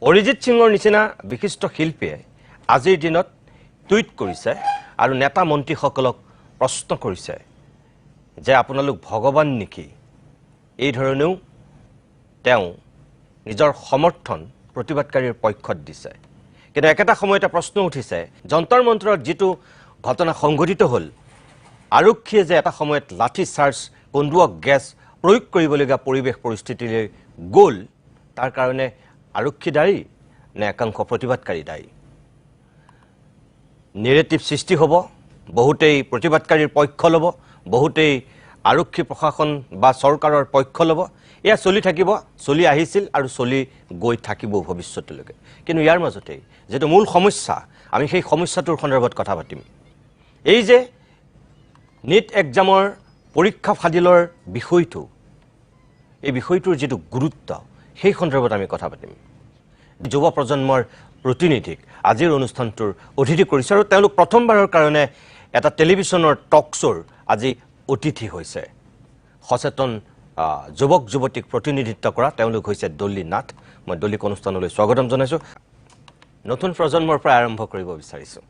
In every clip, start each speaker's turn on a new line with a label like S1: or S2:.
S1: অৰিজিৎ সিঙৰ নিচিনা বিশিষ্ট শিল্পীয়ে আজিৰ দিনত টুইট কৰিছে আৰু নেতা মন্ত্ৰীসকলক প্ৰশ্ন কৰিছে যে আপোনালোক ভগৱান নেকি এই ধৰণেও তেওঁ নিজৰ সমৰ্থন প্ৰতিবাদকাৰীৰ পক্ষত দিছে কিন্তু একেটা সময়তে প্ৰশ্ন উঠিছে যন্তৰ মন্ত্ৰৰ যেটো ঘটনা সংঘটিত হ'ল আৰক্ষীয়ে যে এটা সময়ত লাঠি চাৰ্জ কন্দুক গ্যাস প্ৰয়োগ কৰিবলগীয়া পৰিৱেশ পৰিস্থিতিলৈ গ'ল তাৰ কাৰণে আৰক্ষী দায়ী নে একাংশ প্ৰতিবাদকাৰী দায়ী নেৰেটিভ সৃষ্টি হ'ব বহুতেই প্ৰতিবাদকাৰীৰ পক্ষ ল'ব বহুতেই আৰক্ষী প্ৰশাসন বা চৰকাৰৰ পক্ষ ল'ব এয়া চলি থাকিব চলি আহিছিল আৰু চলি গৈ থাকিব ভৱিষ্যতলৈকে কিন্তু ইয়াৰ মাজতে যেটো মূল সমস্যা আমি সেই সমস্যাটোৰ সন্দৰ্ভত কথা পাতিম এই যে নিট এক্সামৰ পৰীক্ষা ফাদিলৰ বিষয়টো এই বিষয়টোৰ যেটো গুৰুত্ব সেই সন্দৰ্ভত আমি কথা পাতিম যুৱ প্ৰজন্মৰ প্ৰতিনিধিক আজিৰ অনুষ্ঠানটোৰ অতিথি কৰিছে আৰু তেওঁলোক প্ৰথমবাৰৰ কাৰণে এটা টেলিভিছনৰ টক শ্ব'ৰ আজি অতিথি হৈছে সচেতন যুৱক যুৱতীক প্ৰতিনিধিত্ব কৰা তেওঁলোক হৈছে দলি নাথ মই দলিক অনুষ্ঠানলৈ স্বাগতম জনাইছো নতুন প্ৰজন্মৰ পৰা আৰম্ভ কৰিব বিচাৰিছো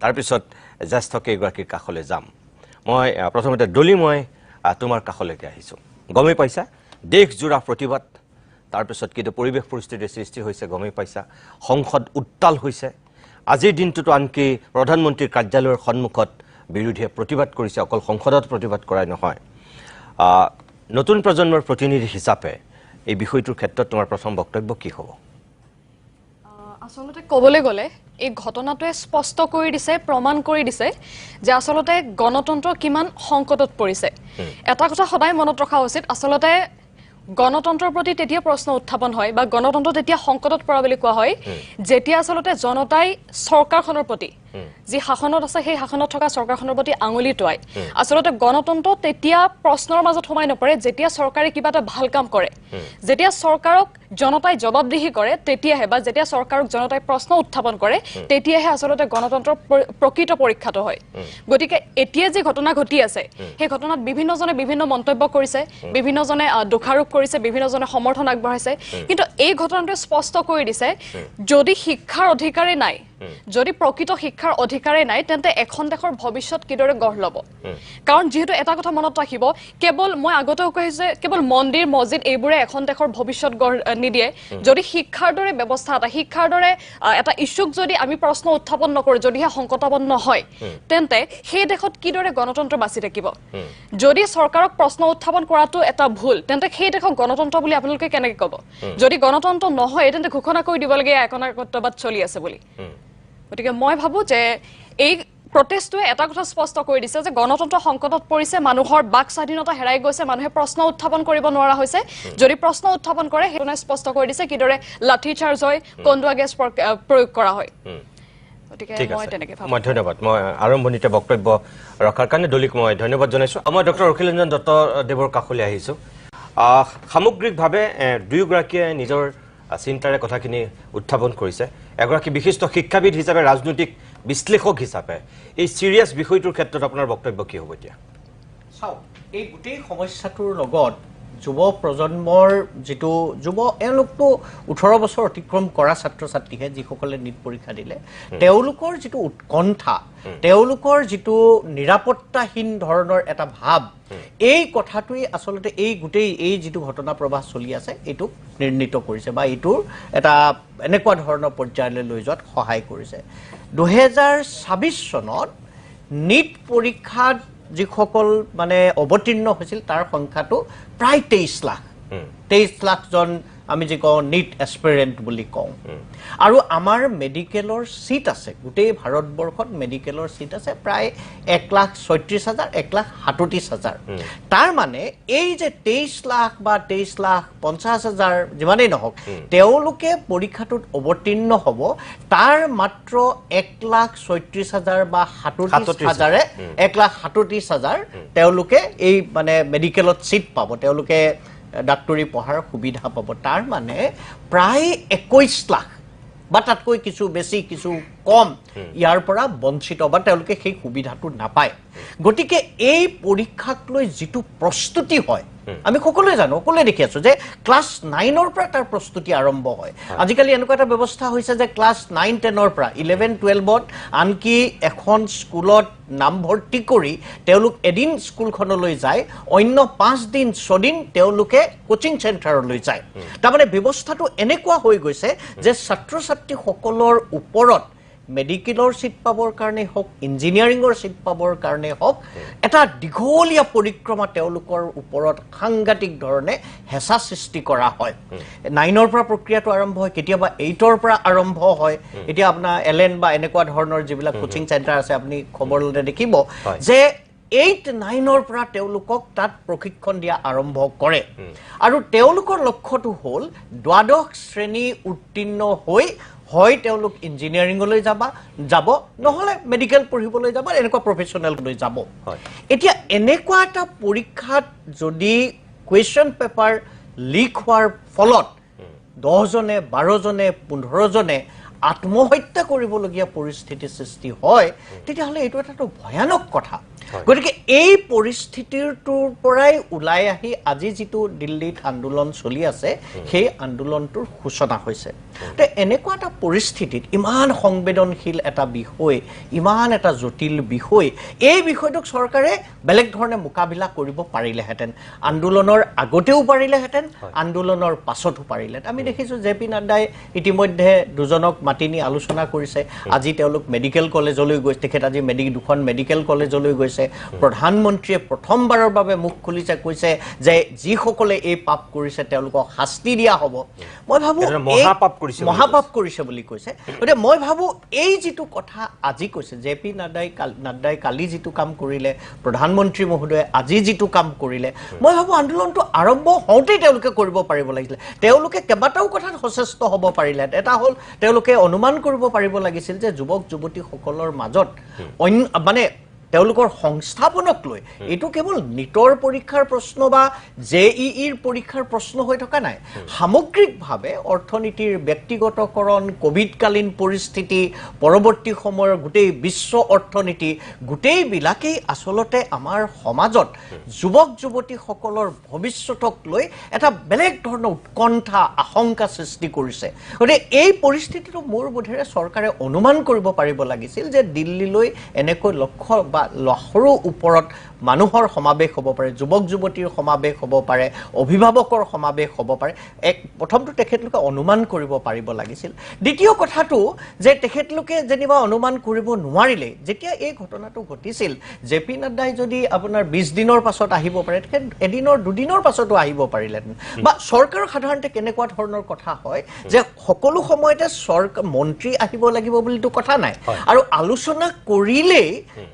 S1: তাৰ পিছত জ্যেষ্ঠ কেইগৰাকীৰ কাষলৈ যাম মই প্ৰথমতে দলি মই তোমাৰ কাষলৈকে আহিছো গমে পাইছা দেশ জোৰা প্ৰতিবাদ তাৰ পিছত কিটো পৰিৱেশ পৰিস্থিতিৰ সৃষ্টি হৈছে গমে পাইছা সংসদ উত্তাল হৈছে আজিৰ দিনটোতো আনকি প্ৰধানমন্ত্ৰীৰ কাৰ্যালয়ৰ সন্মুখত বিৰোধীয়ে প্ৰতিবাদ কৰিছে অকল সংসদত প্ৰতিবাদ কৰাই নহয় নতুন প্ৰজন্মৰ প্ৰতিনিধি হিচাপে এই বিষয়টোৰ ক্ষেত্ৰত তোমাৰ প্ৰথম বক্তব্য কি হ'ব
S2: আসলতে কবলে গলে এই ঘটনাটোৱে স্পষ্ট কৰি দিছে প্ৰমাণ কৰি দিছে যে আসলতে গণতন্ত্ৰ কিমান সংকটত পৰিছে এটা কথা সদায় মনত ৰখা উচিত আসলতে গণতন্ত্ৰৰ প্ৰতি তেতিয়া প্ৰশ্ন উত্থাপন হয় বা গণতন্ত্ৰ তেতিয়া সংকটত পৰা বুলি কোৱা হয় যেতিয়া আসলতে জনতাই চৰকাৰখনৰ প্ৰতি যি শাসনত আছে সেই শাসনত থকা চৰকাৰখনৰ প্ৰতি আঙুলি টুৱাই আসলতে গণতন্ত্ৰ তেতিয়া প্ৰশ্নৰ মাজত সোমাই নপৰে যেতিয়া চৰকাৰে কিবা এটা ভাল কাম কৰে যেতিয়া চৰকাৰক জনতাই জবাবদিহি কৰে তেতিয়াহে বা যেতিয়া চৰকাৰক জনতাই প্ৰশ্ন উত্থাপন কৰে তেতিয়াহে আসলতে গণতন্ত্ৰৰ প্ৰকৃত পৰীক্ষাটো হয় গতিকে এতিয়া যে ঘটনা ঘটি আছে সেই ঘটনাত বিভিন্নজনে বিভিন্ন মন্তব্য কৰিছে বিভিন্নজনে দোষাৰোপ কৰিছে বিভিন্নজনে সমৰ্থন আগবঢ়াইছে কিন্তু এই ঘটনাটোৱে স্পষ্ট কৰি দিছে যদি শিক্ষাৰ অধিকাৰে নাই যদি প্ৰকৃত শিক্ষাৰ অধিকাৰে নাই তেন্তে এখন দেশৰ ভৱিষ্যত কিদৰে গঢ় ল'ব কাৰণ যেহেতু এটা কথা মনত ৰাখিব কেৱল মই আগতেও কৈছে কেৱল মন্দিৰ মছজিদ এইবোৰে এখন দেশৰ ভৱিষ্যত গঢ় নিদিয়ে যদি শিক্ষাৰ দৰে ব্যৱস্থা এটা শিক্ষাৰ দৰে এটা ইস্যুক যদি আমি প্ৰশ্ন উত্থাপন নকৰো যদিহে সংকটাপন্ন হয় তেন্তে সেই দেশত কিদৰে গণতন্ত্ৰ বাচি থাকিব যদি চৰকাৰক প্ৰশ্ন উত্থাপন কৰাটো এটা ভুল তেন্তে সেই দেশক গণতন্ত্ৰ বুলি আপোনালোকে কেনেকৈ ক'ব যদি গণতন্ত্ৰ নহয় তেন্তে ঘোষণা কৰি দিব লাগে একনায়কত্ববাদ চলি আছে বুলি গতিকে মই ভাবো যে এই প্ৰটেষ্টটোৱে এটা কথা স্পষ্ট কৰি দিছে যে গণতন্ত্ৰ সংকটত পৰিছে মানুহৰ বাক স্বাধীনতা হেৰাই গৈছে মানুহে প্ৰশ্ন উত্থাপন কৰিব নোৱাৰা হৈছে যদি প্ৰশ্ন উত্থাপন কৰে সেইটো স্পষ্ট কৰি দিছে কিদৰে লাঠি চাৰ্জ হয় কন্দুৱা গেছ প্ৰয়োগ কৰা হয় গতিকে মই তেনেকৈ ভাবো
S1: মই ধন্যবাদ মই আৰম্ভণিতে বক্তব্য ৰখাৰ কাৰণে দলিক মই ধন্যবাদ জনাইছো মই ডক্টৰ অখিলৰঞ্জন দত্ত দেৱৰ কাষলৈ আহিছো সামগ্ৰিকভাৱে দুয়োগৰাকীয়ে নিজৰ চিন্তাৰে কথাখিনি উত্থাপন কৰিছে এগৰাকী বিশিষ্ট শিক্ষাবিদ হিচাপে ৰাজনৈতিক বিশ্লেষক হিচাপে এই সিৰিয়াস বিষয়টোৰ ক্ষেত্ৰত আপোনাৰ বক্তব্য কি হ'ব এতিয়া
S3: চাওক এই গোটেই সমস্যাটোৰ লগত যুৱ প্ৰজন্মৰ যেটো যুৱ এওঁলোকটো 18 বছৰ অতিক্ৰম কৰা ছাত্ৰ ছাত্ৰীহে যিসকলে নিট পৰীক্ষা দিলে তেওঁলোকৰ যেটো উৎকণ্ঠা তেওঁলোকৰ যেটো নিৰাপত্তাহীন ধৰণৰ এটা ভাব এই কথাটোই আসলতে এই গোটেই এই যেটো ঘটনা প্ৰবাহ চলি আছে এটো নিৰ্ণিত কৰিছে বা এটোৰ এটা এনেকুৱা ধৰণৰ পৰ্যায়লৈ লৈ যোৱাত সহায় কৰিছে 2026 চনত নিট পৰীক্ষাত যিসকল মানে অৱতীৰ্ণ হৈছিল তাৰ সংখ্যাটো প্ৰায় 23 লাখ জন আমি যে কওঁ নিট এস্পিৰেন্ট বুলি কওঁ আৰু আমাৰ মেডিকেলৰ সিট আছে গোটেই ভাৰতবৰ্ষত মেডিকেলৰ সিট আছে প্ৰায় 1,36,000 1,37,000 তাৰ মানে এই যে 23 লাখ বা 23,50,000 যিমানেই নহওক তেওঁলোকে পৰীক্ষাটোত অৱতীৰ্ণ হ'ব তাৰ মাত্ৰ 1,36,000 বা 37,000 1,37,000 তেওঁলোকে এই মানে মেডিকেলত সিট পাব তেওঁলোকে ডাক্তৰী পঢ়াৰ সুবিধা পাব তাৰ মানে প্ৰায় 21 লাখ বা তাতকৈ কিছু বেছি কিছু কম ইয়াৰ পৰা বঞ্চিত বা তেওঁলোকে সেই সুবিধাটো নাপায় গতিকে এই পৰীক্ষাক লৈ যেটো প্ৰস্তুতি হয় আমি সকলোৱে জানো, সকলোৱে দেখি আছো যে ক্লাছ 9ৰ পৰা তাৰ প্ৰস্তুতি আৰম্ভ হয়। আজিকালি এনেকুৱা এটা ব্যৱস্থা হৈছে যে ক্লাছ 9-10ৰ পৰা 11-12ত আনকি এখন স্কুলত নামভৰ্তি কৰি তেওঁলোক এদিন স্কুলখনলৈ যায়, অন্য 5 দিন 6 দিন তেওঁলোকে কোচিং চেণ্টাৰলৈ যায়। তাৰমানে ব্যৱস্থাটো এনেকুৱা হৈ গৈছে যে ছাত্ৰ ছাত্ৰীসকলৰ ওপৰত মেডিকেলৰ চিট পাবৰ কাৰণে হওক, ইঞ্জিনিয়াৰিঙৰ চিট পাবৰ কাৰণে হওক, এটা দীঘলীয়া পৰিক্ৰমা তেওঁলোকৰ ওপৰত সাংঘাতিক ধৰণে হেঁচা সৃষ্টি কৰা হয়। 9ৰ পৰা প্ৰক্ৰিয়াটো আৰম্ভ হয়, কেতিয়াবা 8ৰ পৰা আৰম্ভ হয়। এতিয়া আপোনাৰ এলেন বা এনেকুৱা ধৰণৰ যিবিলাক কোচিং চেণ্টাৰ আছে আপুনি খবৰ ল'লে দেখিব যে 8-9ৰ পৰা তেওঁলোকক তাত প্ৰশিক্ষণ দিয়া আৰম্ভ কৰে আৰু তেওঁলোকৰ লক্ষ্যটো হ'ল দ্বাদশ শ্ৰেণী উত্তীৰ্ণ হৈ হয় তেওঁলোক ইঞ্জিনিয়াৰিঙলৈ যাব, নহ'লে মেডিকেল পঢ়িবলৈ যাব, এনেকুৱা প্ৰফেশ্যনেললৈ যাব। এতিয়া এনেকুৱা এটা পৰীক্ষাত যদি কুৱেশ্যন পেপাৰ লিক হোৱাৰ ফলত 10জনে 12জনে 15জনে আত্মহত্যা কৰিবলগীয়া পৰিস্থিতিৰ সৃষ্টি হয়, তেতিয়াহ'লে এইটো এটা ভয়ানক কথা। গতিকে এই পৰিস্থিতিটোৰ পৰাই ওলাই আহি আজি যিটো দিল্লীত আন্দোলন চলি আছে, সেই আন্দোলনটোৰ সূচনা হৈছে। এনেকুৱা এটা পৰিস্থিতিত ইমান সংবেদনশীল এটা বিষয়, ইমান এটা জটিল বিষয়, এই বিষয়টোক চৰকাৰে বেলেগ ধৰণে মোকাবিলা কৰিব পাৰিলেহেঁতেন। আন্দোলনৰ আগতেও পাৰিলেহেঁতেন, আন্দোলনৰ পাছতো পাৰিলেহেঁতেন। আমি দেখিছোঁ জে পি নাড্ডাই ইতিমধ্যে দুজনক মাতি নি আলোচনা কৰিছে। আজি তেওঁলোক মেডিকেল কলেজলৈ গৈছে, তেখেত আজি দুখন মেডিকেল কলেজলৈ গৈছে। প্ৰধানমন্ত্ৰীয়ে প্ৰথমবাৰৰ বাবে মুখ খুলিছে, কৈছে যে যিসকলে এই পাপ কৰিছে তেওঁলোকক শাস্তি দিয়া হ'ব। মই ভাবোঁ মহাপাপ কৰিছে বুলি কৈছে। গতিকে মই ভাবোঁ এই যিটো কথা আজি কৈছে জে পি নাড্ডাই কালি যিটো কাম কৰিলে, প্ৰধানমন্ত্ৰী মহোদয়ে আজি যিটো কাম কৰিলে, মই ভাবোঁ আন্দোলনটো আৰম্ভ হওঁতেই তেওঁলোকে কৰিব পাৰিব লাগিছিলে। তেওঁলোকে কেইবাটাও কথাত সচেষ্ট হ'ব পাৰিলে। এটা হ'ল তেওঁলোকে অনুমান কৰিব পাৰিব লাগিছিল যে যুৱক যুৱতীসকলৰ মাজত মানে তেওঁলোকৰ সংস্থাপনক লৈ এইটো কেৱল নিটৰ পৰীক্ষাৰ প্ৰশ্ন বা JEEৰ পৰীক্ষাৰ প্ৰশ্ন হৈ থকা নাই। সামগ্ৰিকভাৱে অৰ্থনীতিৰ ব্যক্তিগতকৰণ, কোভিডকালীন পৰিস্থিতি, পৰৱৰ্তী সময়ৰ গোটেই বিশ্ব অৰ্থনীতি, গোটেইবিলাকেই আচলতে আমাৰ সমাজত যুৱক যুৱতীসকলৰ ভৱিষ্যতক লৈ এটা বেলেগ ধৰণৰ উৎকণ্ঠা, আশংকা সৃষ্টি কৰিছে। গতিকে এই পৰিস্থিতিটো মোৰ বোধেৰে চৰকাৰে অনুমান কৰিব পাৰিব লাগিছিল যে দিল্লীলৈ এনেকৈ লক্ষ্য বা লাখৰো ওপৰত মানুহৰ সমাৱেশ হ'ব পাৰে, যুৱক যুৱতীৰ সমাৱেশ হ'ব পাৰে, অভিভাৱকৰ সমাৱেশ হ'ব পাৰে। প্ৰথমটো তেখেতলোকে অনুমান কৰিব পাৰিব লাগিছিল। দ্বিতীয় কথাটো যে তেখেতলোকে যেনিবা অনুমান কৰিব নোৱাৰিলে, যেতিয়া এই ঘটনাটো ঘটিছিল জে পি নাড্ডাই যদি আপোনাৰ 20 দিনৰ পাছত আহিব পাৰে, তেখেত এদিনৰ 2 দিনৰ পাছতো আহিব পাৰিলেহেঁতেন। বা চৰকাৰৰ সাধাৰণতে কেনেকুৱা ধৰণৰ কথা হয় যে সকলো সময়তে মন্ত্ৰী আহিব লাগিব বুলিতো কথা নাই, আৰু আলোচনা কৰিলেই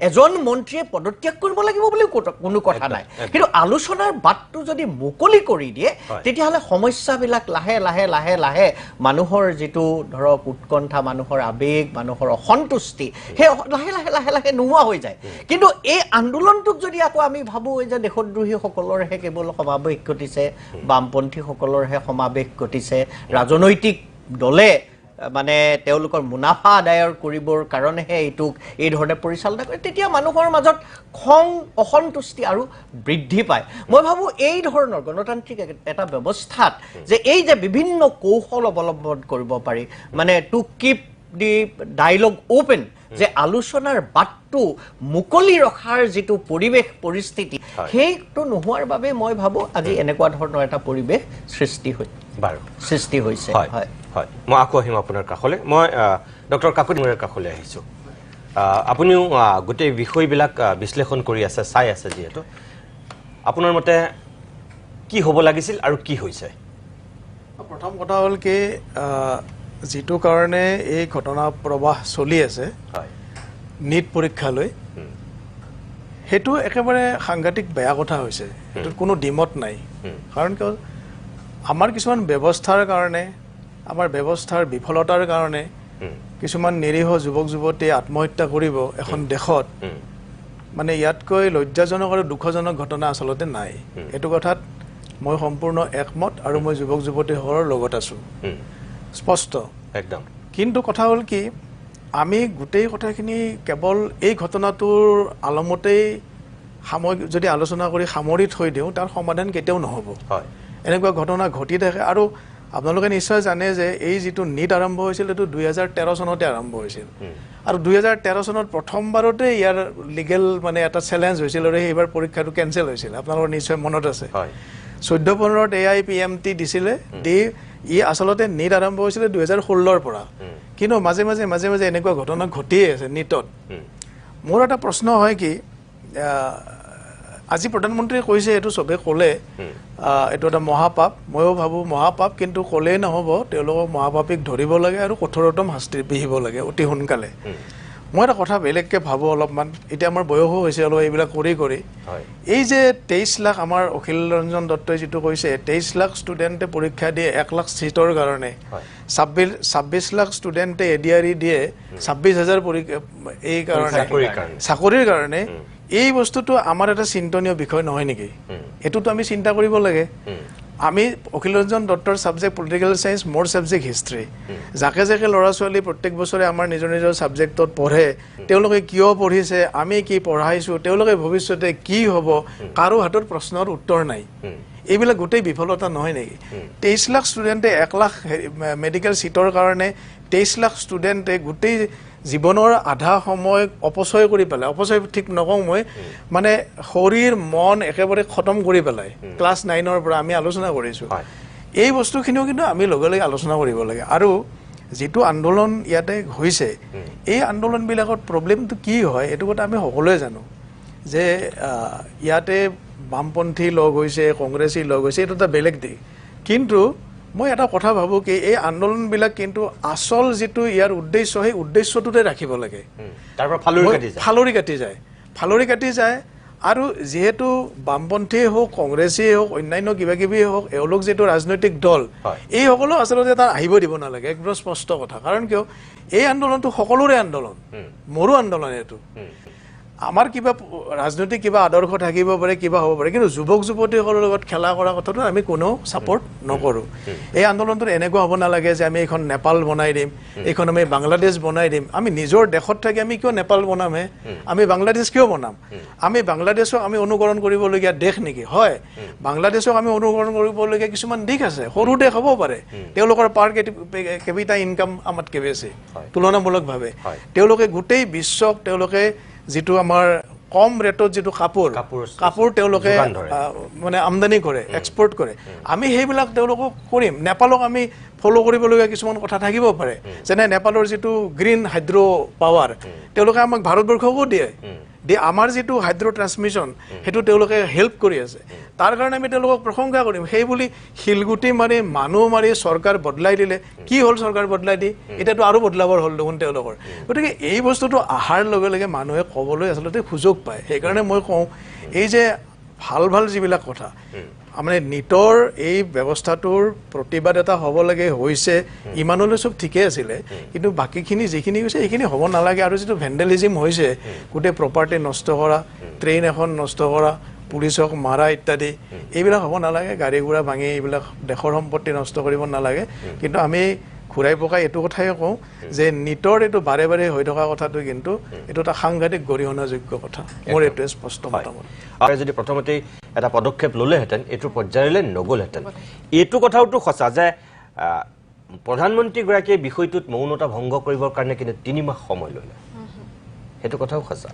S3: এজন মন্ত্ৰীয়ে পদত্যাগ কৰিব লাগিব বুলিও কোনো কথা নাই। কিন্তু আলোচনাৰ বাটটো যদি মুকলি কৰি দিয়ে, তেতিয়াহ'লে সমস্যাবিলাক লাহে লাহে লাহে লাহে মানুহৰ যিটো ধৰক উৎকণ্ঠা, মানুহৰ আৱেগ, মানুহৰ অসন্তুষ্টি, সেই লাহে লাহে লাহে লাহে নোহোৱা হৈ যায়। কিন্তু এই আন্দোলনটোক যদি আকৌ আমি ভাবোঁ যে দেশদ্ৰোহীসকলৰহে কেৱল সমাৱেশ ঘটিছে, বামপন্থীসকলৰহে সমাৱেশ ঘটিছে, ৰাজনৈতিক দলে মানে তেওঁলোকৰ মুনাফা আদায়ৰ কৰিবৰ কাৰণেহে এইটোক এই ধৰণে পৰিচালনা কৰে, তেতিয়া মানুহৰ মাজত খং, অসন্তুষ্টি আৰু বৃদ্ধি পায়। মই ভাবোঁ এই ধৰণৰ গণতান্ত্ৰিক এটা ব্যৱস্থাত যে এই যে বিভিন্ন কৌশল অৱলম্বন কৰিব পাৰি, মানে to keep the dialogue open, যে আলোচনাৰ বাটটো মুকলি ৰখাৰ যিটো পৰিৱেশ পৰিস্থিতি, সেইটো নোহোৱাৰ বাবে মই ভাবোঁ আজি এনেকুৱা ধৰণৰ এটা পৰিৱেশ সৃষ্টি হৈছে।
S1: হয়, মই আকৌ আহিম আপোনাৰ কাষলৈ। মই ডক্টৰ কাকতি মোৰে কাষলৈ আহিছোঁ। আপুনিও গোটেই বিষয়বিলাক বিশ্লেষণ কৰি আছে, চাই আছে, যিহেতু আপোনাৰ মতে কি হ'ব লাগিছিল আৰু কি হৈছে?
S4: প্ৰথম কথা হ'ল কি, যিটো কাৰণে এই ঘটনা প্ৰবাহ চলি আছে নিট পৰীক্ষালৈ, সেইটো একেবাৰে সাংঘাতিক বেয়া কথা হৈছে। সেইটোত কোনো দ্বিমত নাই। কাৰণ কিয়, আমাৰ কিছুমান ব্যৱস্থাৰ কাৰণে, আমাৰ ব্যৱস্থাৰ বিফলতাৰ কাৰণে কিছুমান নিৰীহ যুৱক যুৱতীয়ে আত্মহত্যা কৰিব এখন দেশত, মানে ইয়াতকৈ লজ্জাজনক আৰু দুখজনক ঘটনা আচলতে নাই। এইটো কথাত মই সম্পূৰ্ণ একমত আৰু মই যুৱক যুৱতীসকলৰ লগত আছোঁ, স্পষ্ট
S1: একদম।
S4: কিন্তু কথা হ'ল কি, আমি গোটেই কথাখিনি কেৱল এই ঘটনাটোৰ আলমতেই সাময়িক যদি আলোচনা কৰি সামৰি থৈ দিওঁ তাৰ সমাধান কেতিয়াও নহ'ব এনেকুৱা ঘটনা ঘটি থাকে আৰু আপোনালোকে নিশ্চয় জানে যে এই যিটো নীট আৰম্ভ হৈছিল এইটো 2013 চনতে আৰম্ভ হৈছিল আৰু 2013 চনত প্ৰথমবাৰতে ইয়াৰ লিগেল মানে এটা চেলেঞ্জ হৈছিল আৰু এইবাৰ পৰীক্ষাটো কেনচেল হৈছিল আপোনালোকৰ নিশ্চয় মনত আছে 14-15ত AIPMT দিছিলে দি ই আচলতে নীট আৰম্ভ হৈছিলে 2016ৰ পৰা কিন্তু মাজে মাজে এনেকুৱা ঘটনা ঘটিয়ে আছে নীটত মোৰ এটা প্ৰশ্ন হয় কি আজি প্ৰধানমন্ত্ৰীয়ে কৈছে এইটো চবে ক'লে এইটো এটা মহাপাপ ময়ো ভাবোঁ মহাপাপ কিন্তু ক'লেই নহ'ব তেওঁলোকক মহাপাপীক ধৰিব লাগে আৰু কঠোৰতম শাস্তি বিহিব লাগে অতি সোনকালে মই এটা কথা বেলেগকৈ ভাবোঁ অলপমান এতিয়া আমাৰ বয়সো হৈছে অলপ এইবিলাক কৰি এই যে 23 লাখ আমাৰ অখিল ৰঞ্জন দত্তই যিটো কৈছে 23 লাখ ষ্টুডেণ্টে পৰীক্ষা দিয়ে 1 লাখ চিটৰ কাৰণে 26 লাখ ষ্টুডেণ্টে ADRE দিয়ে 26,000 এই কাৰণে চাকৰিৰ কাৰণে এই বস্তুটো আমাৰ এটা চিন্তনীয় বিষয় নহয় নেকি এটোতো আমি চিন্তা কৰিব লাগে আমি অখিল ৰঞ্জন দত্তৰ সাবজেক্ট পলিটিক্যাল সায়েন্স মোৰ সাবজেক্ট হিষ্ট্ৰী যাকে ল'ৰা ছোৱালী প্ৰত্যেক বছৰে আমাৰ নিজৰ সাবজেক্টত পঢ়ে তেওঁলোকে কিয় পঢ়িছে আমি কি পঢ়াইছো তেওঁলোকে ভৱিষ্যতে কি হ'ব কাৰো হাতত প্ৰশ্নৰ উত্তৰ নাই এইবিলাক গোটেই বিফলতা নহয় নেকি 23 লাখ ষ্টুডেণ্টে 1 লাখ মেডিকেল সিটৰ কাৰণে 23 লাখ ষ্টুডেণ্টে গোটেই জীৱনৰ আধা সময় অপচয় কৰি পেলাই অপচয় ঠিক নকওঁ মই মানে শৰীৰ মন একেবাৰে খতম কৰি পেলাই ক্লাছ 9ৰ পৰা আমি আলোচনা কৰিছোঁ এই বস্তুখিনিও কিন্তু আমি লগে আলোচনা কৰিব লাগে আৰু যেটো আন্দোলন ইয়াতে হৈছে এই আন্দোলনবিলাকৰ প্ৰবলেমটো কি হয় এটো কথা আমি সকলোৱে জানো যে ইয়াতে বামপন্থী লগ হৈছে কংগ্ৰেছী লগ হৈছে এটা বেলেগ দিশ কিন্তু মই এটা কথা ভাবো কি এই আন্দোলনবিলাক কিন্তু আসল যেটো ইয়াৰ উদ্দেশ্য সেই উদ্দেশ্যটোতে ৰাখিব লাগে
S1: তাৰপৰা
S4: ফালৰি কাটি যায় আৰু যেহেতু বামপন্থী হোক কংগ্ৰেছী হোক অন্যান্য কিবাকিবি হোক এওঁলোক যেটো ৰাজনৈতিক দল এই সকলো আচলতে তাৰ আহিব দিব নালাগে একদম স্পষ্ট কথা কাৰণ কিয় এই আন্দোলনটো সকলোৰে আন্দোলন মোৰো আন্দোলন এটো আমাৰ কিবা ৰাজনৈতিক কিবা আদৰ্শ থাকিব পাৰে কিবা হ'ব পাৰে কিন্তু যুৱক যুৱতীসকলৰ লগত খেলা কৰা কথাটো আমি কোনো সাপোৰ্ট নকৰো এই আন্দোলনটো এনেকুৱা হ'ব নালাগে যে আমি এখন নেপাল বনাই দিম এখন আমি বাংলাদেশ বনাই দিম আমি নিজৰ দেশত থাকি আমি কিয় নেপাল বনামে আমি বাংলাদেশ কিয় বনাম আমি বাংলাদেশক আমি অনুকৰণ কৰিবলগীয়া দেশ নেকি হয় বাংলাদেশক আমি অনুকৰণ কৰিবলগীয়া কিছুমান দিশ আছে সৰু দেশ হ'ব পাৰে তেওঁলোকৰ পাৰ কেপিটা ইনকাম আমাতকে বেছি তুলনামূলকভাৱে তেওঁলোকে গোটেই বিশ্বক তেওঁলোকে যেটো আমাৰ কম ৰেটত যেটো কাপোৰ তেওঁলোকে মানে আমদানি কৰে এক্সপোৰ্ট কৰে আমি সেইবিলাক তেওঁলোকক কৰিম নেপালক আমি ফলো কৰিবলগীয়া কিছুমান কথা থাকিব পাৰে যেনে নেপালৰ যেটো গ্ৰীণ হাইড্ৰো পাৱাৰ তেওঁলোকে আমাক ভাৰতবৰ্ষকো দিয়ে আমাৰ যেটো হাইড্ৰো ট্ৰান্সমিশন হেতু তেওঁলোকে হেল্প কৰি আছে তাৰ কাৰণে আমি তেওঁলোকক প্ৰশংসা কৰিম সেই বুলি হিলগুটি মাৰি মানুহ মাৰি চৰকাৰ বদলাই দিলে কি হ'ল চৰকাৰ বদলাই দি এটাতো আৰু বদলাবৰ হ'ল দেখোন তেওঁলোকৰ গতিকে এই বস্তুটো আহাৰ লগে মানুহে ক'বলৈ আচলতে সুযোগ পায় সেইকাৰণে মই কওঁ এই যে ভাল যিবিলাক কথা মানে নিটৰ এই ব্যৱস্থাটোৰ প্ৰতিবাদ এটা হ'ব লাগে হৈছে ইমানলৈ সব ঠিকে আছিলে কিন্তু বাকিখিনি যিখিনি হৈছে এইখিনি হ'ব নালাগে আৰু যেটো ভেন্ডেলিজম হৈছে গোটেই প্ৰপাৰ্টি নষ্ট কৰা ট্ৰেইন এখন নষ্ট কৰা পুলিচক মাৰা ইত্যাদি এইবিলাক হ'ব নালাগে গাড়ী ঘোঁৰা ভাঙি এইবিলাক দেশৰ সম্পত্তি নষ্ট কৰিব নালাগে কিন্তু আমি ঘূৰাই পকাই এইটো কথাই কওঁ যে নিটৰ এইটো বাৰে হৈ থকা কথাটো কিন্তু এইটো এটা সাংঘাতিক গৰিহণাযোগ্য কথা মোৰ এইটো স্পষ্ট মতামত
S1: আৰু যদি প্ৰথমতে এটা পদক্ষেপ ললেহেঁতেন এইটো পৰ্যায়লৈ নগ'লহেঁতেন এইটো কথাওতো সঁচা যে প্ৰধানমন্ত্ৰীগৰাকীয়ে বিষয়টোত মৌনতা ভংগ কৰিবৰ কাৰণে কিন্তু 3 মাহ সময় ল'লে সেইটো কথাও সঁচা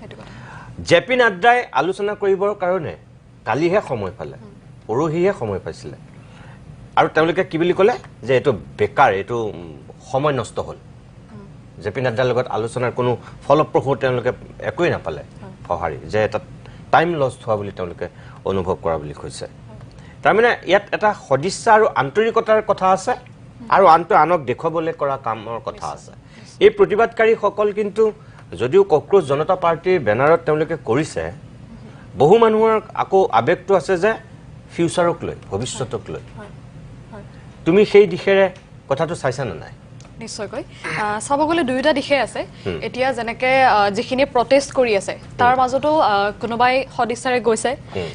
S1: জেপি নাড্ডাই আলোচনা কৰিবৰ কাৰণে কালিহে সময় পালে পৰহিহে সময় পাইছিলে আৰু তেওঁলোকে কি বুলি ক'লে যে এইটো বেকাৰ এইটো সময় নষ্ট হ'ল জেপি নাড্ডাৰ লগত আলোচনাৰ কোনো ফলপ্ৰসূ তেওঁলোকে একোৱেই নাপালে সঁহাৰি যে এটা টাইম লষ্ট হোৱা বুলি তেওঁলোকে অনুভৱ কৰা বুলি কৈছে তাৰমানে ইয়াত এটা সদিচ্ছা আৰু আন্তৰিকতাৰ কথা আছে আৰু আনক দেখুৱাবলৈ কৰা কামৰ কথা আছে এই প্ৰতিবাদকাৰীসকল কিন্তু যদিও কক্ৰোচ জনতা পাৰ্টিৰ বেনাৰত তেওঁলোকে কৰিছে বহু মানুহৰ আকৌ আবেগটো আছে যে ফিউচাৰক লৈ ভৱিষ্যতক লৈ তুমি সেই দিশেৰে কথাটো চাইছা না নাই
S2: নিশ্চয়কৈ চাব গ'লে দুয়োটা দিশে আছে এতিয়া যেনেকে যিখিনি প্ৰটেষ্ট কৰি আছে তাৰ মাজতো কোনোবাই সদিচ্ছাৰে গৈছে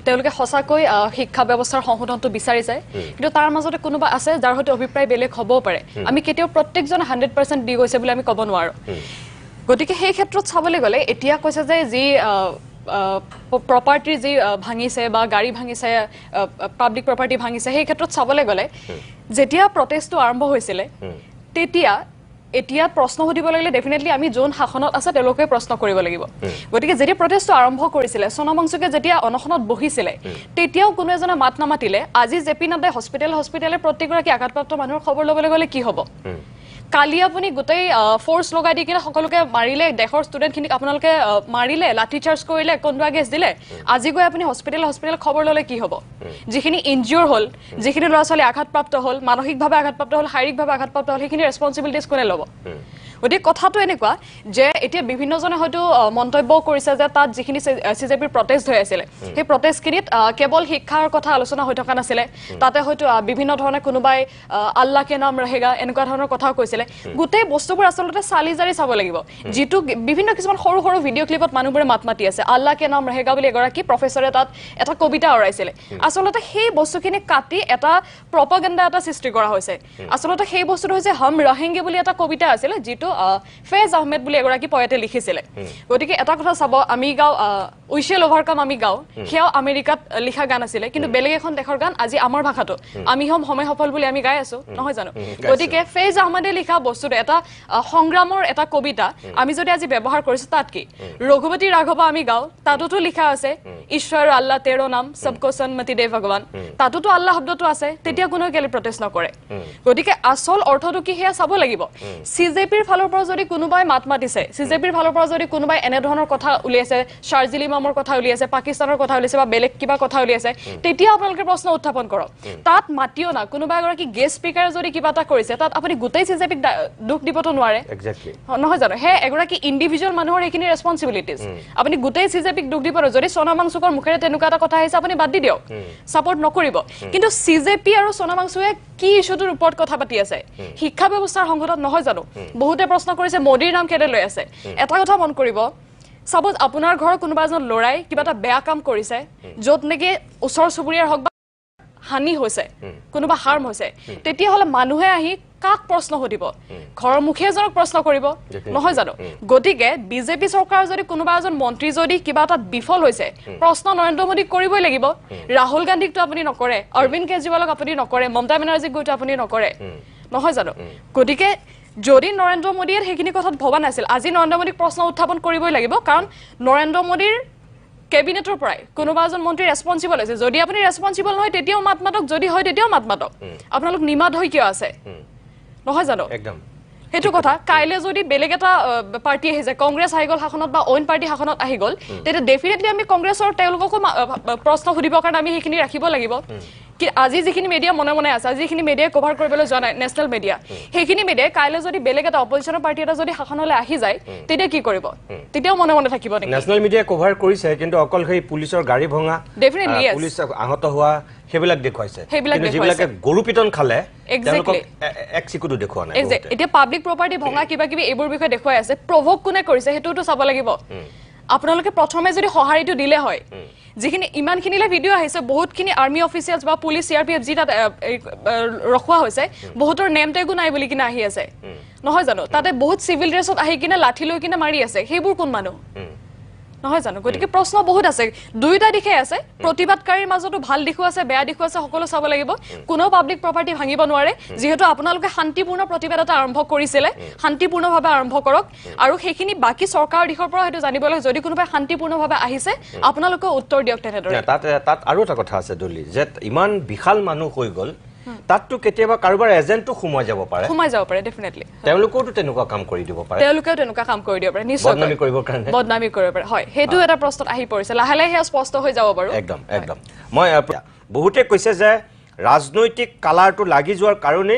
S2: তেওঁলোকে সঁচাকৈ শিক্ষা ব্যৱস্থাৰ সংশোধনটো বিচাৰিছে কিন্তু তাৰ মাজতে কোনোবা আছে যাৰ হয়তো অভিপ্ৰায় বেলেগ হ'ব পাৰে আমি কেতিয়াও প্ৰত্যেকজন 100% দি গৈছে বুলি আমি ক'ব নোৱাৰো গতিকে সেই ক্ষেত্ৰত চাবলৈ গ'লে এতিয়া কৈছে যে যি প্ৰপাৰ্টি যি ভাঙিছে বা গাড়ী ভাঙিছে পাব্লিক প্ৰপাৰ্টি ভাঙিছে সেই ক্ষেত্ৰত চাবলৈ গ'লে যেতিয়া প্ৰটেষ্টটো আৰম্ভ হৈছিলে তেতিয়া এতিয়া প্ৰশ্ন সুধিব লাগিলে ডেফিনেটলি আমি যোন শাসনত আছে তেওঁলোকে প্ৰশ্ন কৰিব লাগিব গতিকে যেতিয়া প্ৰটেষ্টটো আৰম্ভ কৰিছিলে সোণম ৱাংচুকে যেতিয়া অনশনত বহিছিলে তেতিয়াও কোনো এজনে মাত নামাতিলে আজি জেপি নাড্ডাই হস্পিটেলে প্ৰত্যেকগৰাকী আঘাতপ্ৰাপ্ত মানুহৰ খবৰ ল'বলৈ গ'লে কি হ'ব কালি আপুনি গোটেই ফ'ৰ্চ লগাই দি কিনে সকলোকে মাৰিলে দেশৰ ষ্টুডেণ্টখিনিক আপোনালোকে মাৰিলে লাঠি চাৰ্জ কৰিলে কন্দুৱা গেছ দিলে আজি গৈ আপুনি হস্পিটেল খবৰ ল'লে কি হ'ব যিখিনি ইনজিঅ'ৰ হ'ল যিখিনি ল'ৰা ছোৱালী আঘাতপ্ৰাপ্ত হ'ল মানসিকভাৱে আঘাতপ্ৰাপ্ত হ'ল শাৰীৰিকভাৱে আঘাতপ্ৰাপ্ত হ'ল সেইখিনি ৰেছপনচিবিলিটিজ কোনে ল'ব গতিকে কথাটো এনেকুৱা যে এতিয়া বিভিন্নজনে হয়তো মন্তব্য কৰিছে যে তাত যিখিনি চিজেপিৰ প্ৰটেষ্ট হৈ আছিলে সেই প্ৰটেষ্টখিনিত কেৱল শিক্ষাৰ কথা আলোচনা হৈ থকা নাছিলে তাতে হয়তো বিভিন্ন ধৰণে কোনোবাই আল্লাহ কে নাম ৰহেগা এনেকুৱা ধৰণৰ কথাও কৈছিলে গোটেই বস্তুবোৰ আচলতে চালি জাৰি চাব লাগিব যিটো বিভিন্ন কিছুমান সৰু সৰু ভিডিঅ' ক্লিপত মানুহবোৰে মাত মাতি আছে আল্লাহ কে নাম ৰহেগা বুলি এগৰাকী প্ৰফেচৰে তাত এটা কবিতা আওৰাইছিলে আচলতে সেই বস্তুখিনি কাটি এটা প্ৰপাগাণ্ডা এটা সৃষ্টি কৰা হৈছে আচলতে সেই বস্তুটো হৈছে হম ৰহেংগে বুলি এটা কবিতা আছিলে যিটো ফেজ আহমেদ বুলি এগৰাকী পয়েটে লিখিছিলে গতিকে এটা কথা চাব আমি গাও উই শেল ওভাৰকাম আমি গাও সেয়াও আমেৰিকাত লিখা গান আছিলে কিন্তু বেলেগ এখন দেশৰ গান আজি আমাৰ ভাষাটো আমি হম হমে সফল বুলি আমি গাই আছো নহয় জানো গতিকে ফেজ আহমেদে লিখা বস্তুটো এটা সংগ্ৰামৰ এটা কবিতা আমি যদি আজি ব্যৱহাৰ কৰিছো তাত কি ৰঘুপতি ৰাঘৱা আমি গাও তাতোতো লিখা আছে ঈশ্বৰ আল্লাহ তেৰো নাম সবকো সন্মতি দে ভগৱান তাতোতো আল্লাহ শব্দটো আছে তেতিয়া কোনো কেলে প্ৰটেষ্ট নকৰে গতিকে আসল অৰ্থটো কি সেয়া চাব লাগিব সিজেপিৰ ফালৰ পৰা যদি কোনোবাই মাত মাতিছে সিজেপিৰ ফালৰ পৰা যদি কোনোবাই এনে ধৰণৰ কথা উলিয়াইছে শাৰজিল ইমামৰ কথা উলিয়াইছে পাকিস্তানৰ কথা উলিয়াইছে বা বেলেগ কিবা কথা উলিয়াইছে তেতিয়া আপোনালোকে প্ৰশ্ন উত্থাপন কৰক তাত মাতিও না কোনোবা এগৰাকী গেষ্ট স্পিকাৰে যদি কিবা এটা কৰিছে তাত আপুনি গোটেই সিজেপিক দুখ দিবতো নোৱাৰে
S1: এক্স্যাক্টলি
S2: নহয় জানো হে এগৰাকী ইন্ডিভিজুৱেল মানুহৰ এইখিনি ৰেছপনচিবিলিটিজ আপুনি গোটেই সিজেপিক দুখ দিব যদি সোণম ৱাংচুকৰ মুখেৰে তেনেকুৱা এটা কথা আহিছে আপুনি বাদ দি দিয়ক সাপোৰ্ট নকৰিব কিন্তু সিজেপি আৰু সোণম ৱাংচুকে কি ইস্যুটোৰ ওপৰত কথা পাতি আছে শিক্ষা ব্যৱস্থাৰ সংঘাতত নহয় জানো বহুতে প্ৰশ্ন কৰিছে মোদীৰ নাম কেলে লৈ আছে এটা কথা মন কৰিব সাপোজ আপোনাৰ ঘৰৰ কোনোবা এজন লৰাই কিবা এটা বেয়া কাম কৰিছে য'ত নেকি ওচৰ চুবুৰীয়াৰ হক বা হানি হৈছে কোনোবা হাৰ্ম হৈছে তেতিয়াহ'লে মানুহে আহি কাক প্ৰশ্ন সুধিব ঘৰৰ মুখীয়াজনক প্ৰশ্ন কৰিব নহয় জানো গতিকে বিজেপি চৰকাৰ যদি কোনোবা এজন মন্ত্ৰী যদি কিবা এটা বিফল হৈছে প্ৰশ্ন নৰেন্দ্ৰ মোদীক কৰিবই লাগিব ৰাহুল গান্ধীকটো আপুনি নকৰে অৰবিন্দ কেজৰিৱালক আপুনি নকৰে মমতা বেনাৰ্জীক গৈতো আপুনি নকৰে নহয় জানো গতিকে যদি নৰেন্দ্ৰ মোদীয়ে সেইখিনি কথাত ভবা নাছিল আজি নৰেন্দ্ৰ মোদীক প্ৰশ্ন উত্থাপন কৰিবই লাগিব কাৰণ নৰেন্দ্ৰ মোদীৰ কেবিনেটৰ পৰাই কোনোবা এজন মন্ত্ৰী ৰেছপনচিবল আছে যদি আপুনি ৰেছপনচিবল নহয় তেতিয়াও মাত মাতক যদি হয় তেতিয়াও মাত মাতক আপোনালোক নিমাত হৈ কিয় আছে নহয় জানো
S1: একদম
S2: হেতু কথা কাইলে যদি বেলেগ এটা পাৰ্টি আহি যায় কংগ্ৰেছ আহি গ'ল শাসনত বা অইন পাৰ্টি শাসনত আহি গ'ল তেতিয়া ডেফিনেটলি আমি কংগ্ৰেছৰ তেওঁলোককো প্ৰশ্ন সুধিবৰ কাৰণে আমি সেইখিনি ৰাখিব লাগিব কি আজি যিখিনি মিডিয়া মনে মনে আছে আজি যিখিনি মিডিয়াই কভাৰ কৰিবলৈ যোৱা নাই নেশ্যনেল মিডিয়া সেইখিনি মিডিয়াই কাইলে যদি বেলেগ এটা অপজিশ্যনৰ পাৰ্টি এটা যদি শাসনলৈ আহি যায় তেতিয়া কি কৰিব তেতিয়াও মনে মনে থাকিব নেকি
S1: নেশ্যনেল মিডিয়াই কভাৰ কৰিছে কিন্তু অকল সেই পুলিচৰ গাড়ী ভঙা
S2: ডেফিনেটলি
S1: পুলিচ আহত হোৱা সেইবিলাক দেখুৱাইছে কিন্তু যিবিলাকে গৰু পিটন খালে তেওঁলোকক এক চিকুটো দেখুৱা নাই
S2: এতিয়া পাব্লিক প্ৰপাৰ্টি ভঙা কিবা কিবি এইবোৰ বিষয়ে দেখুৱাই আছে প্ৰভোক কোনে কৰিছে সেইটোতো চাব লাগিব আপোনালোকে প্ৰথমে যদি সঁহাৰিটো দিলে হয় যিখিনি ইমানখিনিলে ভিডিঅ' আহিছে বহুতখিনি আৰ্মি অফিচিয়েলছ বা পুলিচ CRPF যি তাত ৰখোৱা হৈছে বহুতৰ নেম টেগো নাই বুলি কিনে আহি আছে নহয় জানো তাতে বহুত চিভিল ড্ৰেছত আহি কিনে লাঠি লৈ কিনে মাৰি আছে সেইবোৰ কোন মানুহ নহয় জানো গতিকে প্ৰশ্ন বহুত আছে দুইটা দিশে আছে প্ৰতিবাদকাৰীৰ মাজতো ভাল দিশো আছে বেয়া দিশো আছে সকলো চাব লাগিব কোনো পাব্লিক প্ৰপাৰ্টি ভাঙিব নোৱাৰে যিহেতু আপোনালোকে শান্তিপূৰ্ণ প্ৰতিবাদ এটা আৰম্ভ কৰিছিলে শান্তিপূৰ্ণভাৱে আৰম্ভ কৰক আৰু সেইখিনি বাকি চৰকাৰৰ দিশৰ পৰা হয়তো জানিবলৈ যদি কোনোবাই শান্তিপূৰ্ণভাৱে আহিছে আপোনালোকে উত্তৰ দিয়ক তেনেদৰে
S1: তাত আৰু এটা কথা আছে দলি যে ইমান বিশাল মানুহ হৈ গ'ল তাততো কেতিয়াবা কাৰোবাৰ এজেণ্টটো সোমাই যাব পাৰে
S2: ডেফিনেটলি
S1: তেওঁলোকেওতো তেনেকুৱা কাম কৰি দিব পাৰে
S2: তেওঁলোকেও তেনেকুৱা কাম কৰি দিব পাৰে নিশ্চয়
S1: বদনামি কৰিবৰ কাৰণে
S2: বদনামি কৰিব পাৰে হয় সেইটো এটা প্ৰশ্নত আহি পৰিছে লাহে লাহে সেয়া স্পষ্ট হৈ যাব বাৰু
S1: একদম মই বহুতে কৈছে যে ৰাজনৈতিক কালাৰটো লাগি যোৱাৰ কাৰণে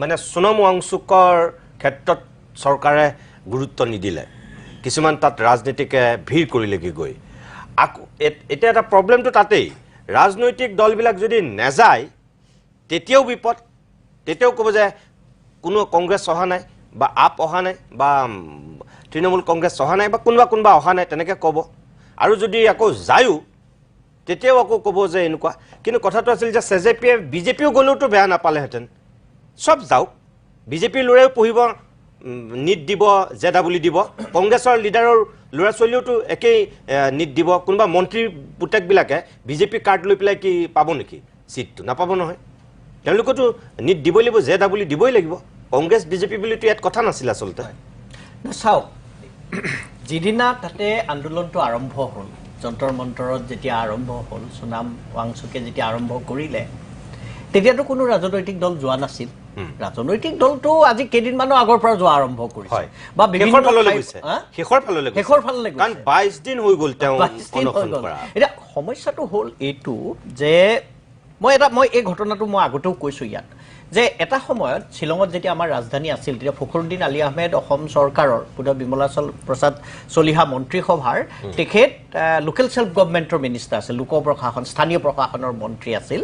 S1: মানে সোণম ৱাংচুকৰ ক্ষেত্ৰত চৰকাৰে গুৰুত্ব নিদিলে কিছুমান তাত ৰাজনীতিকে ভিৰ কৰিলেগৈ গৈ এতিয়া এটা প্ৰব্লেমটো তাতেই ৰাজনৈতিক দলবিলাক যদি নেযায় তেতিয়াও বিপদ তেতিয়াও ক'ব যে কোনো কংগ্ৰেছ অহা নাই বা আপ অহা নাই বা তৃণমূল কংগ্ৰেছ অহা নাই বা কোনোবা অহা নাই তেনেকৈ ক'ব আৰু যদি আকৌ যায়ো তেতিয়াও আকৌ ক'ব যে এনেকুৱা কিন্তু কথাটো আছিল যে CJPয়ে বিজেপিও গ'লেওতো বেয়া নাপালেহেঁতেন চব যাওক বিজেপিৰ ল'ৰাইও পঢ়িব নিট দিব JEE দিব কংগ্ৰেছৰ লিডাৰৰ ল'ৰা ছোৱালীওতো একেই নিট দিব কোনোবা মন্ত্ৰীৰ পুতেকবিলাকে বিজেপি কাৰ্ড লৈ পেলাই কি পাব নেকি চিটটো নাপাব নহয় তেওঁলোকেতো নিট দিবই লাগিব JEE দিবই লাগিব কংগ্ৰেছ বিজেপি বুলিতো ইয়াত কথা নাছিল আচলতে
S3: চাওক যিদিনা তাতে আন্দোলনটো আৰম্ভ হ'ল যন্তৰ মন্তৰত যেতিয়া আৰম্ভ হ'ল সোণাম ৱাংচুকে যেতিয়া আৰম্ভ কৰিলে তেতিয়াতো কোনো ৰাজনৈতিক দল যোৱা নাছিল ৰাজনৈতিক দলটো আজি কেইদিনমানৰ আগৰ পৰা যোৱা আৰম্ভ কৰিছে বা বিভিন্ন
S1: শেষৰ ফাললৈ কাৰণ 22 দিন হৈ গ'ল তেওঁ অনশন কৰা
S3: এতিয়া সমস্যাটো হ'ল এইটো যে মই এই ঘটনাটো মই আগতেও কৈছোঁ ইয়াত যে এটা সময়ত শ্বিলঙত যেতিয়া আমাৰ ৰাজধানী আছিল তেতিয়া ফখৰুদ্দিন আলী আহমেদ অসম চৰকাৰৰ পুনৰ বিমলা প্ৰসাদ চলিহা মন্ত্ৰীসভাৰ তেখেত লোকেল সেল্ফ গভৰ্ণমেণ্টৰ মিনিষ্টাৰ আছিল লোক প্ৰশাসন স্থানীয় প্ৰশাসনৰ মন্ত্ৰী আছিল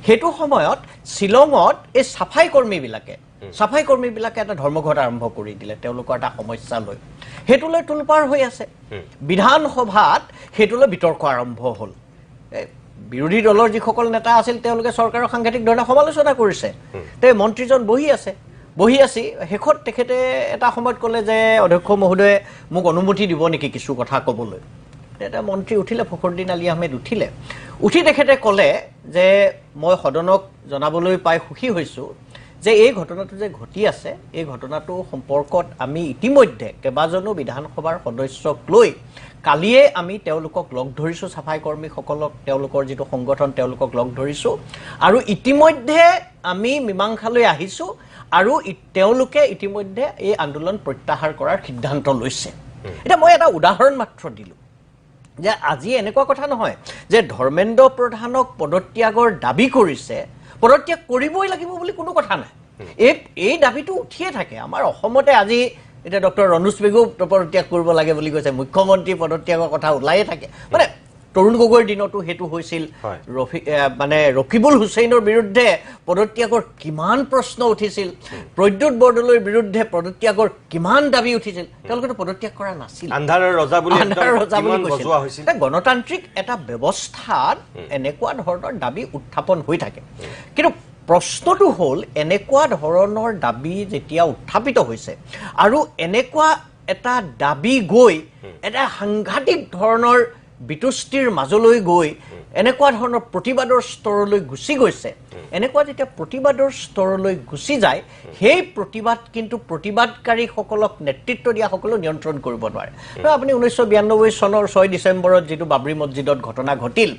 S3: সেইটো সময়ত শ্বিলঙত এই চাফাই কৰ্মীবিলাকে এটা ধৰ্মঘট আৰম্ভ কৰি দিলে তেওঁলোকৰ এটা সমস্যা লৈ সেইটোলৈ তোলপাৰ হৈ আছে বিধানসভাত সেইটোলৈ বিতৰ্ক আৰম্ভ হ'ল বিৰোধী দলৰ যিসকল নেতা আছিল তেওঁলোকে চৰকাৰৰ সাংঘাতিক ধৰণে সমালোচনা কৰিছে তে মন্ত্ৰীজন বহি আছি শেষত তেখেতে এটা সময়ত ক'লে যে অধ্যক্ষ মহোদয়ে মোক অনুমতি দিব নেকি কিছু কথা ক'বলৈ এটা মন্ত্ৰী উঠিলে ফখৰুদ্দিন আলী আহমেদ উঠি তেখেতে ক'লে যে মই সদনক জনাবলৈ পাই সুখী হৈছোঁ যে এই ঘটনাটো যে ঘটি আছে এই ঘটনাটো সম্পৰ্কত আমি ইতিমধ্যে কেইবাজনো বিধানসভাৰ সদস্যক লৈ কালিয়ে আমি তেওঁলোকক লগ ধৰিছোঁ চাফাই কৰ্মীসকলক তেওঁলোকৰ যিটো সংগঠন তেওঁলোকক লগ ধৰিছোঁ আৰু ইতিমধ্যে আমি মীমাংসালৈ আহিছোঁ আৰু তেওঁলোকে ইতিমধ্যে এই আন্দোলন প্ৰত্যাহাৰ কৰাৰ সিদ্ধান্ত লৈছে এতিয়া মই এটা উদাহৰণ মাত্ৰ দিলোঁ যে আজি এনেকুৱা কথা নহয় যে ধৰ্মেন্দ্ৰ প্ৰধানক পদত্যাগৰ দাবী কৰিছে পদত্যাগ কৰিবই লাগিব বুলি কোনো কথা নাই এই দাবীটো উঠিয়ে থাকে আমাৰ অসমতে আজি এটা ডক্টৰ ৰণোজ পেগু পদত্যাগ কৰিব লাগে বুলি কৈছে মুখ্যমন্ত্ৰী পদত্যাগৰ কথা ওলায়ে থাকে মানে তৰুণ গগৈৰ দিনতো হেতু হৈছিল মানে ৰকিবুল হুছেইনৰ বিৰুদ্ধে পদত্যাগৰ কিমান প্ৰশ্ন উঠিছিল প্ৰদ্যুৎ বৰদলৈৰ বিৰুদ্ধে পদত্যাগৰ কিমান দাবী উঠিছিল তেওঁলোকেতো পদত্যাগ কৰা নাছিল
S1: আন্ধাৰৰ ৰজা বুলি বজোৱা হৈছিল
S3: গণতান্ত্ৰিক এটা ব্যৱস্থাত এনেকুৱা ধৰণৰ দাবী উত্থাপন হৈ থাকে কিন্তু প্ৰশ্নটো হ'ল এনেকুৱা ধৰণৰ দাবী যেতিয়া উত্থাপিত হৈছে আৰু এনেকুৱা এটা দাবী গৈ এটা সাংঘাতিক ধৰণৰ বিতুষ্টিৰ মাজলৈ গৈ এনেকুৱা ধৰণৰ প্ৰতিবাদৰ স্তৰলৈ গুচি গৈছে এনেকুৱা যেতিয়া প্ৰতিবাদৰ স্তৰলৈ গুচি যায় সেই প্ৰতিবাদ কিন্তু প্ৰতিবাদকাৰীসকলক নেতৃত্ব দিয়াসকলেও নিয়ন্ত্ৰণ কৰিব নোৱাৰে আপুনি 1992 চনৰ 6 ডিচেম্বৰত যিটো বাবৰি মছজিদত ঘটনা ঘটিল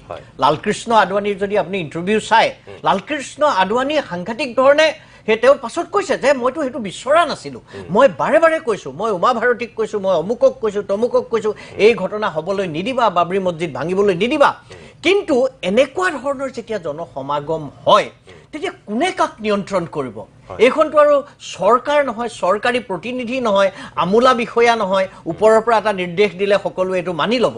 S3: লালকৃষ্ণ আদৱানীৰ যদি আপুনি ইণ্টাৰভিউ চাই লালকৃষ্ণ আদৱানীয়ে সাংঘাতিক ধৰণে তেওঁ পাছত কৈছে যে মইতো সেইটো বিচৰা নাছিলোঁ মই বাৰে বাৰে কৈছোঁ মই উমা ভাৰতীক কৈছোঁ মই অমুকক কৈছোঁ তমুকক কৈছোঁ এই ঘটনা হ'বলৈ নিদিবা বাবৰি মছজিদ ভাঙিবলৈ নিদিবা কিন্তু এনেকুৱা ধৰণৰ যেতিয়া জনসমাগম হয় তেতিয়া কোনে কাক নিয়ন্ত্ৰণ কৰিব এইখনটো আৰু চৰকাৰ নহয় চৰকাৰী প্ৰতিনিধি নহয় আমোলা বিষয়া নহয় ওপৰৰ পৰা এটা নিৰ্দেশ দিলে সকলোৱে এইটো মানি ল'ব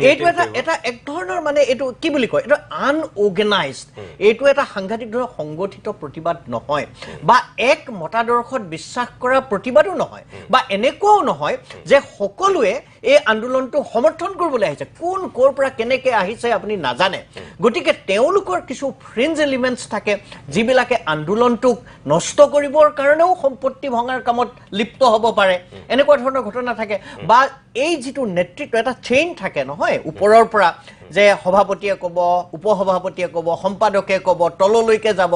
S3: এইটো এটা এক ধৰণৰ মানে এইটো কি বুলি কয় এইটো আনঅৰ্গেনাইজড এইটো এটা সাংঘাতিক ধৰণৰ সংগঠিত প্ৰতিবাদ নহয় বা এক মতাদৰ্শত বিশ্বাস কৰা প্ৰতিবাদো নহয় বা এনেকুৱাও নহয় যে সকলোৱে এই আন্দোলনটো সমৰ্থন কৰিবলৈ আহিছে কোন ক'ৰ পৰা কেনেকৈ আহিছে আপুনি নাজানে গতিকে তেওঁলোকৰ কিছু ফ্ৰিঞ্জ এলিমেণ্টছ থাকে যিবিলাকে আন্দোলনটোক নষ্ট কৰিবৰ কাৰণেও সম্পত্তি ভঙাৰ কামত লিপ্ত হ'ব পাৰে এনেকুৱা ধৰণৰ ঘটনা থাকে বা এই যিটো নেতৃত্ব এটা চেইন থাকে নহয় ওপৰৰ পৰা যে সভাপতিয়ে ক'ব উপসভাপতিয়ে ক'ব সম্পাদকে ক'ব তললৈকে যাব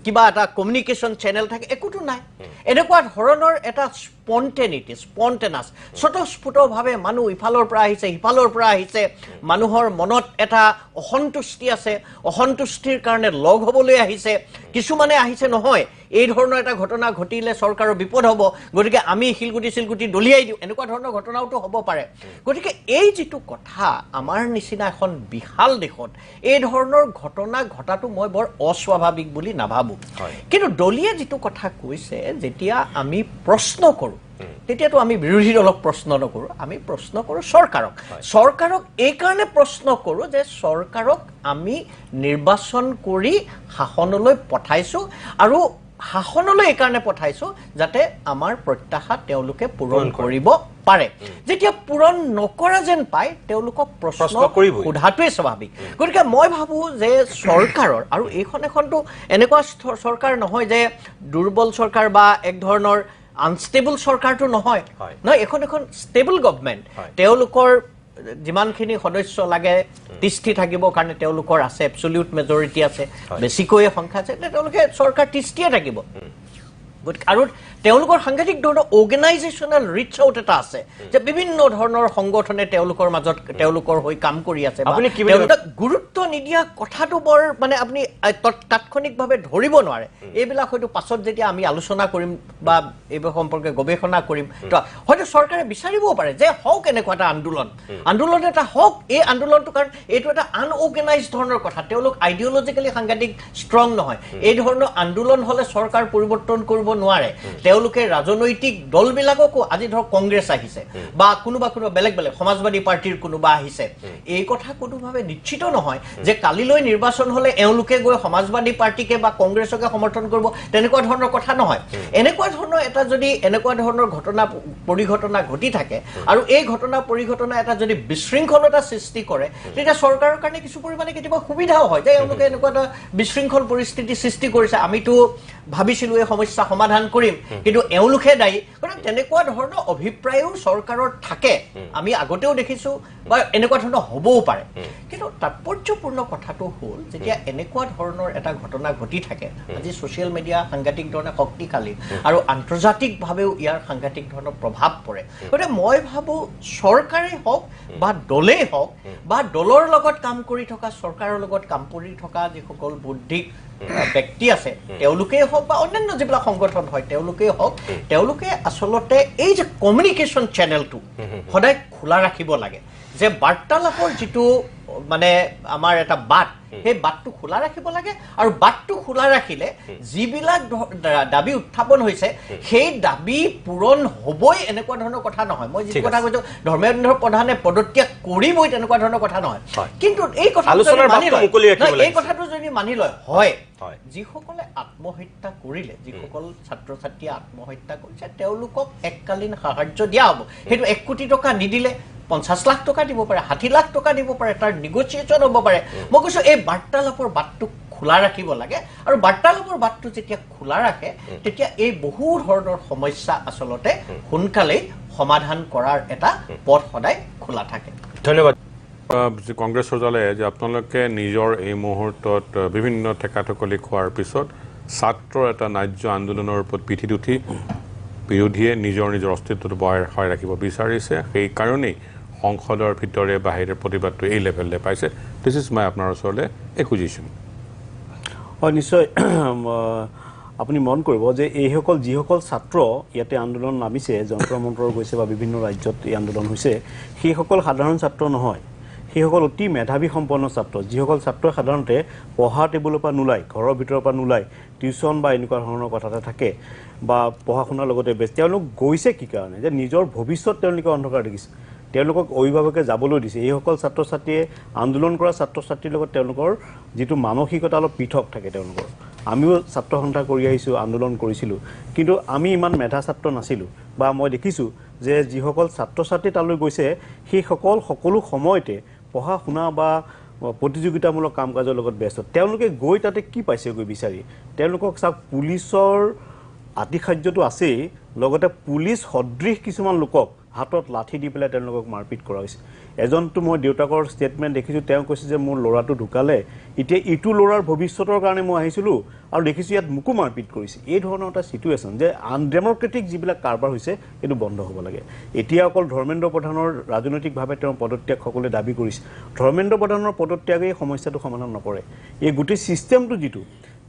S3: কিবা এটা কমিউনিকেশ্যন চেনেল থাকে একোটো নাই এনেকুৱা ধৰণৰ এটা স্পণ্টেনাছ স্বতঃস্ফূৰ্তভাৱে মানুহ ইফালৰ পৰা আহিছে সিফালৰ পৰা আহিছে মানুহৰ মনত এটা অসন্তুষ্টি আছে অসন্তুষ্টিৰ কাৰণে লগ হ'বলৈ আহিছে কিছুমানে আহিছে নহয় এই ধৰণৰ এটা ঘটনা ঘটিলে চৰকাৰৰ বিপদ হ'ব গতিকে আমি শিলগুটি দলিয়াই দিওঁ এনেকুৱা ধৰণৰ ঘটনাওতো হ'ব পাৰে গতিকে এই যিটো কথা আমাৰ নিচিনা এখন বিশাল দেশত এই ধৰণৰ ঘটনা ঘটাটো মই বৰ অস্বাভাৱিক বুলি নাভাবোঁ কিন্তু দলীয় যিটো কথা কৈছে যেতিয়া আমি প্ৰশ্ন কৰোঁ তেতিয়াতো আমি বিৰোধী দলক প্ৰশ্ন নকৰোঁ আমি প্ৰশ্ন কৰোঁ চৰকাৰক এই কাৰণে প্ৰশ্ন কৰোঁ যে চৰকাৰক আমি নিৰ্বাচন কৰি শাসনলৈ পঠাইছোঁ আৰু শাসনলৈ এই কাৰণে পঠাইছোঁ যাতে আমাৰ প্ৰত্যাশা তেওঁলোকে পূৰণ কৰিব পাৰে যেতিয়া পূৰণ নকৰা যেন পায় তেওঁলোকক প্ৰশ্ন সোধাটোৱেই স্বাভাৱিক গতিকে মই ভাবোঁ যে চৰকাৰৰ আৰু এইখনতো এনেকুৱা চৰকাৰ নহয় যে দুৰ্বল চৰকাৰ বা এক ধৰণৰ আনষ্টেবল চৰকাৰটো নহয়
S1: হয়।
S3: নহয় এখন ষ্টেবল গভৰ্ণমেণ্ট
S1: হয়।
S3: তেওঁলোকৰ যিমানখিনি সদস্য লাগে তিষ্ঠি থাকিব কাৰণে তেওঁলোকৰ আছে এবছলিউট মেজৰিটি আছে বেছিকৈ সংখ্যা আছে তেওঁলোকে চৰকাৰ তিষ্ঠিয়ে থাকিব আৰু তেওঁলোকৰ সাংঘাতিক ধৰণৰ অৰ্গেনাইজেশ্যনেল ৰিচ আউট এটা আছে যে বিভিন্ন ধৰণৰ সংগঠনে তেওঁলোকৰ মাজত তেওঁলোকৰ হৈ কাম কৰি আছে তেওঁলোকক গুৰুত্ব নিদিয়া কথাটো বৰ মানে আপুনি তাৎক্ষণিকভাৱে ধৰিব নোৱাৰে এইবিলাক হয়তো পাছত যেতিয়া আমি আলোচনা কৰিম বা এইবোৰ সম্পৰ্কে গৱেষণা কৰিম হয়তো চৰকাৰে বিচাৰিবও পাৰে যে হওক এনেকুৱা এটা আন্দোলন এটা হওক এই আন্দোলনটো কাৰণ এইটো এটা আনঅৰ্গেনাইজ ধৰণৰ কথা তেওঁলোক আইডিঅলজিকেলি সাংঘাতিক ষ্ট্ৰং নহয় এই ধৰণৰ আন্দোলন হলে চৰকাৰ পৰিৱৰ্তন কৰিব নোৱাৰে তেওঁলোকে ৰাজনৈতিক দলবিলাককো আজি ধৰক কংগ্ৰেছ আহিছে বা কোনোবা বেলেগ সমাজবাদী পাৰ্টিৰ কোনোবা আহিছে এই কথা কোনোভাৱে নিশ্চিত নহয় যে কালিলৈ নিৰ্বাচন হলে এওঁলোকে গৈ সমাজবাদী পাৰ্টিকে বা কংগ্ৰেছকে সমৰ্থন কৰিব তেনেকুৱা ধৰণৰ কথা নহয় এনেকুৱা ধৰণৰ এটা যদি এনেকুৱা ধৰণৰ ঘটনা পৰিঘটনা ঘটি থাকে আৰু এই ঘটনা পৰিঘটনা এটা যদি বিশৃংখলতা সৃষ্টি কৰে তেতিয়া চৰকাৰৰ কাৰণে কিছু পৰিমাণে কেতিয়াবা সুবিধাও হয় যে এওঁলোকে এনেকুৱা এটা বিশৃংখল পৰিস্থিতি সৃষ্টি কৰিছে আমিতো ভাবিছিলো এই সমস্যা সমাধান কৰিম কিন্তু এওঁলোকে দায়ী কাৰণ তেনেকুৱা ধৰণৰ অভিপ্ৰায়ও চৰকাৰৰ থাকে আমি আগতেও দেখিছো বা এনেকুৱা ধৰণৰ হ'বও পাৰে কিন্তু তাৎপৰ্যপূৰ্ণ কথাটো হ'ল যেতিয়া এনেকুৱা ধৰণৰ এটা ঘটনা ঘটি থাকে আজি ছ'চিয়েল মিডিয়া সাংঘাতিক ধৰণে শক্তিশালী আৰু আন্তৰ্জাতিকভাৱেও ইয়াৰ সাংঘাতিক ধৰণৰ প্ৰভাৱ পৰে গতিকে মই ভাবোঁ চৰকাৰেই হওক বা দলেই হওক বা দলৰ লগত কাম কৰি থকা চৰকাৰৰ লগত কাম কৰি থকা যিসকল বৌদ্ধিক ব্যক্তি আছে তেওঁলোকেই হওক বা অন্যান্য যিবিলাক সংগঠন হয় তেওঁলোকেই হওক তেওঁলোকে আচলতে এই যে কমিউনিকেশ্যন চেনেলটো সদায় খোলা ৰাখিব লাগে যে বাৰ্তালাপৰ যিটো মানে আমাৰ এটা বাট সেই বাটটো খোলা ৰাখিব লাগে আৰু বাটটো খোলা ৰাখিলে যিবিলাক দাবী উত্থাপন হৈছে সেই দাবী পূৰণ হ'বই এনেকুৱা ধৰণৰ কথা নহয় মই যিটো কথা কৈছো ধৰ্মেন্দ্ৰ প্ৰধানে পদত্যাগ কৰিবই তেনেকুৱা ধৰণৰ কথা নহয় কিন্তু এই কথাটো যদি মানি লয় হয় যিসকলে আত্মহত্যা কৰিলে যিসকল ছাত্ৰ ছাত্ৰীয়ে আত্মহত্যা কৰিছে তেওঁলোকক এককালীন সাহায্য দিয়া হ'ব সেইটো 1 কোটি টকা নিদিলে 50 লাখ টকা দিব পাৰে 60 লাখ টকা দিব পাৰে তাৰ নেগোচিয়েশ্যন হ'ব পাৰে মই কৈছো এই বাৰ্তালাপৰ বাটটো খোলা ৰাখিব লাগে আৰু বাৰ্তালাপৰ বাটটো যেতিয়া খোলা ৰাখে তেতিয়া এই বহু ধৰণৰ সমস্যা আচলতে সোনকালেই সমাধান কৰাৰ এটা পথ সদায় খোলা থাকে
S1: ধন্যবাদ
S5: কংগ্ৰেছৰ দলে যে আপোনালোকে নিজৰ এই মুহূৰ্তত বিভিন্ন ঠেকাঠকলি খোৱাৰ পিছত ছাত্ৰৰ এটা ন্যায্য আন্দোলনৰ ওপৰত পিঠিত উঠি বিৰোধীয়ে নিজৰ অস্তিত্বটো বহাই ৰাখিব বিচাৰিছে সেইকাৰণেই সংসদৰ ভিতৰে বাহিৰে প্ৰতিবাদটো এই লেভেললৈ পাইছে দিছ ইজ মাই আপোনাৰ ওচৰলৈ একুজিশ্যন
S6: হয় নিশ্চয় আপুনি মন কৰিব যে এইসকল যিসকল ছাত্ৰ ইয়াতে আন্দোলন নামিছে যন্ত্ৰ মন্ত্ৰ গৈছে বা বিভিন্ন ৰাজ্যত এই আন্দোলন হৈছে সেইসকল সাধাৰণ ছাত্ৰ নহয় সেইসকল অতি মেধাৱী সম্পন্ন ছাত্ৰ যিসকল ছাত্ৰই সাধাৰণতে পঢ়া টেবুলৰ পৰা নোলায় ঘৰৰ ভিতৰৰ পৰা নোলায় টিউশ্যন বা এনেকুৱা ধৰণৰ কথাতে থাকে বা পঢ়া শুনাৰ লগতে ব্যস্ত তেওঁলোক গৈছে কি কাৰণে যে নিজৰ ভৱিষ্যত তেওঁলোকে অন্ধকাৰ দেখিছে তেওঁলোকক অভিভাৱকে যাবলৈ দিছে এইসকল ছাত্ৰ ছাত্ৰীয়ে আন্দোলন কৰা ছাত্ৰ ছাত্ৰীৰ লগত তেওঁলোকৰ যিটো মানসিকতা অলপ পৃথক থাকে তেওঁলোকৰ আমিও ছাত্ৰ সন্থা কৰি আহিছোঁ আন্দোলন কৰিছিলোঁ কিন্তু আমি ইমান মেধা ছাত্ৰ নাছিলোঁ বা মই দেখিছোঁ যে যিসকল ছাত্ৰ ছাত্ৰী তালৈ গৈছে সেইসকল সকলো সময়তে পঢ়া শুনা বা প্ৰতিযোগিতামূলক কাম কাজৰ লগত ব্যস্ত তেওঁলোকে গৈ তাতে কি পাইছেগৈ বিচাৰি তেওঁলোকক চাওক পুলিচৰ আতিশায্যটো আছেই লগতে পুলিচ সদৃশ কিছুমান লোকক হাতত লাঠি দি পেলাই তেওঁলোকক মাৰপিট কৰা হৈছে এজনটো মই দেউতাকৰ ষ্টেটমেণ্ট দেখিছোঁ তেওঁ কৈছে যে মোৰ ল'ৰাটো ঢুকালে এতিয়া ইটো ল'ৰাৰ ভৱিষ্যতৰ কাৰণে মই আহিছিলোঁ আৰু দেখিছোঁ ইয়াত মোকো মাৰপিট কৰিছে এই ধৰণৰ এটা চিটুৱেশ্যন যে আনডেমক্ৰেটিক যিবিলাক কাৰবাৰ হৈছে এইটো বন্ধ হ'ব লাগে এতিয়া অকল ধৰ্মেন্দ্ৰ প্ৰধানৰ ৰাজনৈতিকভাৱে তেওঁ পদত্যাগ সকলোৱে দাবী কৰিছে ধৰ্মেন্দ্ৰ প্ৰধানৰ পদত্যাগে সমস্যাটো সমাধান নকৰে এই গোটেই ছিষ্টেমটো যিটো